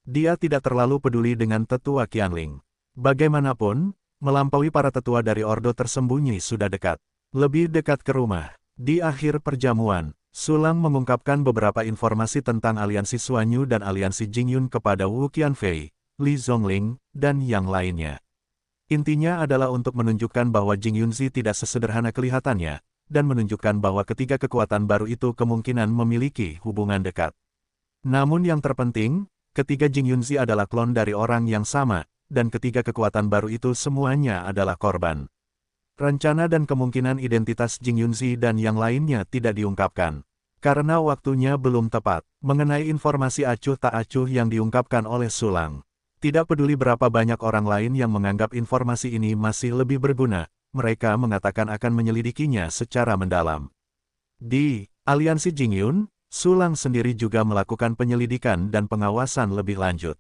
Dia tidak terlalu peduli dengan tetua Qianling. Bagaimanapun, melampaui para tetua dari ordo tersembunyi sudah dekat. Lebih dekat ke rumah. Di akhir perjamuan, Sulang mengungkapkan beberapa informasi tentang aliansi Suanyu dan aliansi Jingyun kepada Wu Qianfei, Li Zhongling, dan yang lainnya. Intinya adalah untuk menunjukkan bahwa Jingyunzi tidak sesederhana kelihatannya, dan menunjukkan bahwa ketiga kekuatan baru itu kemungkinan memiliki hubungan dekat. Namun yang terpenting, ketiga Jingyunzi adalah klon dari orang yang sama, dan ketiga kekuatan baru itu semuanya adalah korban. Rencana dan kemungkinan identitas Jingyunzi dan yang lainnya tidak diungkapkan. Karena waktunya belum tepat, mengenai informasi acuh tak acuh yang diungkapkan oleh Sulang. Tidak peduli berapa banyak orang lain yang menganggap informasi ini masih lebih berguna, mereka mengatakan akan menyelidikinya secara mendalam. Di aliansi Jingyun, Sulang sendiri juga melakukan penyelidikan dan pengawasan lebih lanjut.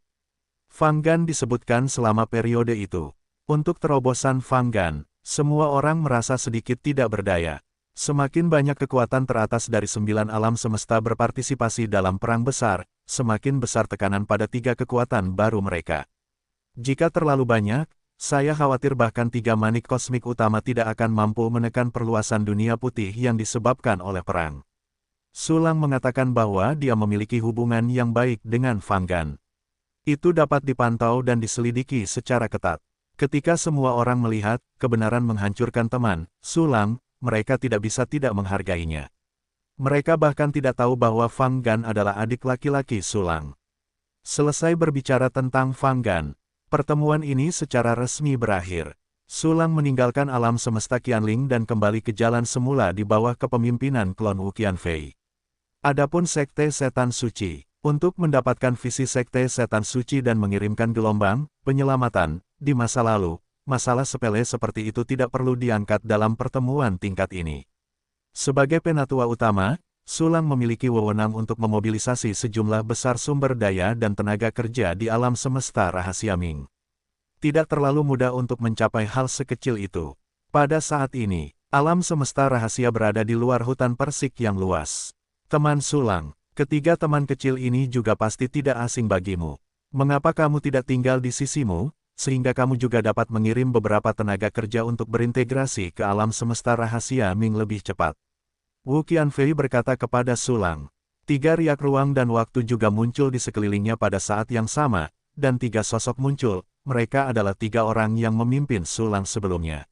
Fang Gan disebutkan selama periode itu. Untuk terobosan Fang Gan, semua orang merasa sedikit tidak berdaya. Semakin banyak kekuatan teratas dari 9 alam semesta berpartisipasi dalam perang besar, semakin besar tekanan pada 3 kekuatan baru mereka. Jika terlalu banyak, saya khawatir bahkan 3 manik kosmik utama tidak akan mampu menekan perluasan dunia putih yang disebabkan oleh perang. Sulang mengatakan bahwa dia memiliki hubungan yang baik dengan Fang Gan. Itu dapat dipantau dan diselidiki secara ketat. Ketika semua orang melihat kebenaran menghancurkan teman, Sulang, mereka tidak bisa tidak menghargainya. Mereka bahkan tidak tahu bahwa Fang Gan adalah adik laki-laki Sulang. Selesai berbicara tentang Fang Gan, pertemuan ini secara resmi berakhir. Sulang meninggalkan alam semesta Qianling dan kembali ke jalan semula di bawah kepemimpinan klon Wu Qianfei. Adapun Sekte Setan Suci, untuk mendapatkan visi Sekte Setan Suci dan mengirimkan gelombang penyelamatan di masa lalu, masalah sepele seperti itu tidak perlu diangkat dalam pertemuan tingkat ini. Sebagai penatua utama, Sulang memiliki wewenang untuk memobilisasi sejumlah besar sumber daya dan tenaga kerja di alam semesta rahasia Ming. Tidak terlalu mudah untuk mencapai hal sekecil itu. Pada saat ini, alam semesta rahasia berada di luar hutan persik yang luas. Teman Sulang, ketiga teman kecil ini juga pasti tidak asing bagimu. Mengapa kamu tidak tinggal di sisimu, sehingga kamu juga dapat mengirim beberapa tenaga kerja untuk berintegrasi ke alam semesta rahasia Ming lebih cepat? Wu Qianfei berkata kepada Sulang. Tiga riak ruang dan waktu juga muncul di sekelilingnya pada saat yang sama, dan tiga sosok muncul, mereka adalah tiga orang yang memimpin Sulang sebelumnya.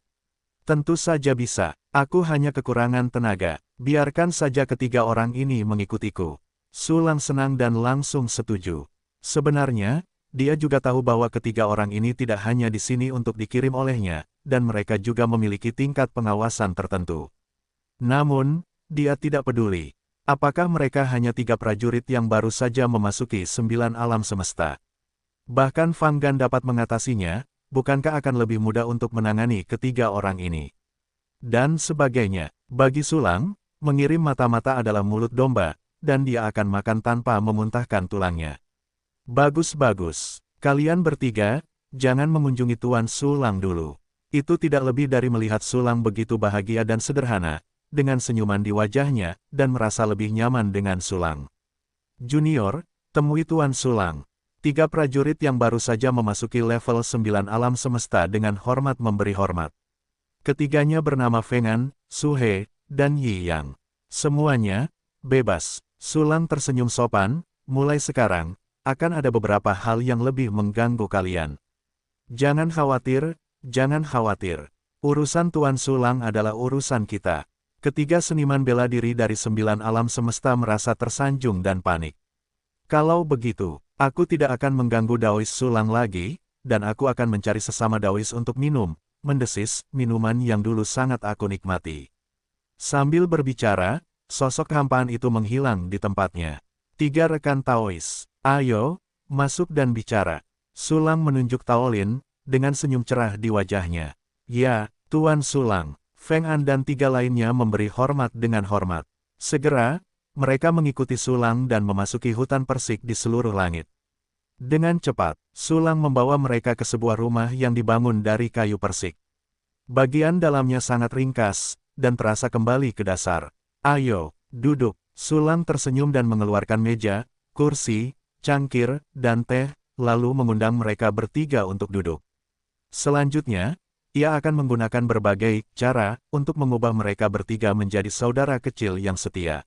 Tentu saja bisa, aku hanya kekurangan tenaga, biarkan saja ketiga orang ini mengikutiku. Sulang senang dan langsung setuju. Sebenarnya, dia juga tahu bahwa ketiga orang ini tidak hanya di sini untuk dikirim olehnya, dan mereka juga memiliki tingkat pengawasan tertentu. Namun, dia tidak peduli. Apakah mereka hanya tiga prajurit yang baru saja memasuki 9 alam semesta? Bahkan Fang Gan dapat mengatasinya, bukankah akan lebih mudah untuk menangani ketiga orang ini? Dan sebagainya, bagi Sulang, mengirim mata-mata adalah mulut domba, dan dia akan makan tanpa memuntahkan tulangnya. Bagus-bagus, kalian bertiga, jangan mengunjungi Tuan Sulang dulu. Itu tidak lebih dari melihat Sulang begitu bahagia dan sederhana, dengan senyuman di wajahnya, dan merasa lebih nyaman dengan Sulang. Junior, temui Tuan Sulang. Tiga prajurit yang baru saja memasuki level 9 alam semesta dengan hormat memberi hormat. Ketiganya bernama Fengan, Su He, dan Yi Yang. Semuanya, bebas. Sulang tersenyum sopan, mulai sekarang, akan ada beberapa hal yang lebih mengganggu kalian. Jangan khawatir, jangan khawatir. Urusan Tuan Sulang adalah urusan kita. Ketiga seniman bela diri dari 9 alam semesta merasa tersanjung dan panik. Kalau begitu, aku tidak akan mengganggu Daois Sulang lagi, dan aku akan mencari sesama Daois untuk minum, mendesis, minuman yang dulu sangat aku nikmati. Sambil berbicara, sosok kehampaan itu menghilang di tempatnya. Tiga rekan Taois, ayo, masuk dan bicara. Sulang menunjuk Taolin, dengan senyum cerah di wajahnya. Ya, Tuan Sulang. Feng An dan tiga lainnya memberi hormat dengan hormat. Segera, mereka mengikuti Sulang dan memasuki hutan persik di seluruh langit. Dengan cepat, Sulang membawa mereka ke sebuah rumah yang dibangun dari kayu persik. Bagian dalamnya sangat ringkas, dan terasa kembali ke dasar. Ayo, duduk. Sulang tersenyum dan mengeluarkan meja, kursi, cangkir, dan teh, lalu mengundang mereka bertiga untuk duduk. Selanjutnya, ia akan menggunakan berbagai cara untuk mengubah mereka bertiga menjadi saudara kecil yang setia.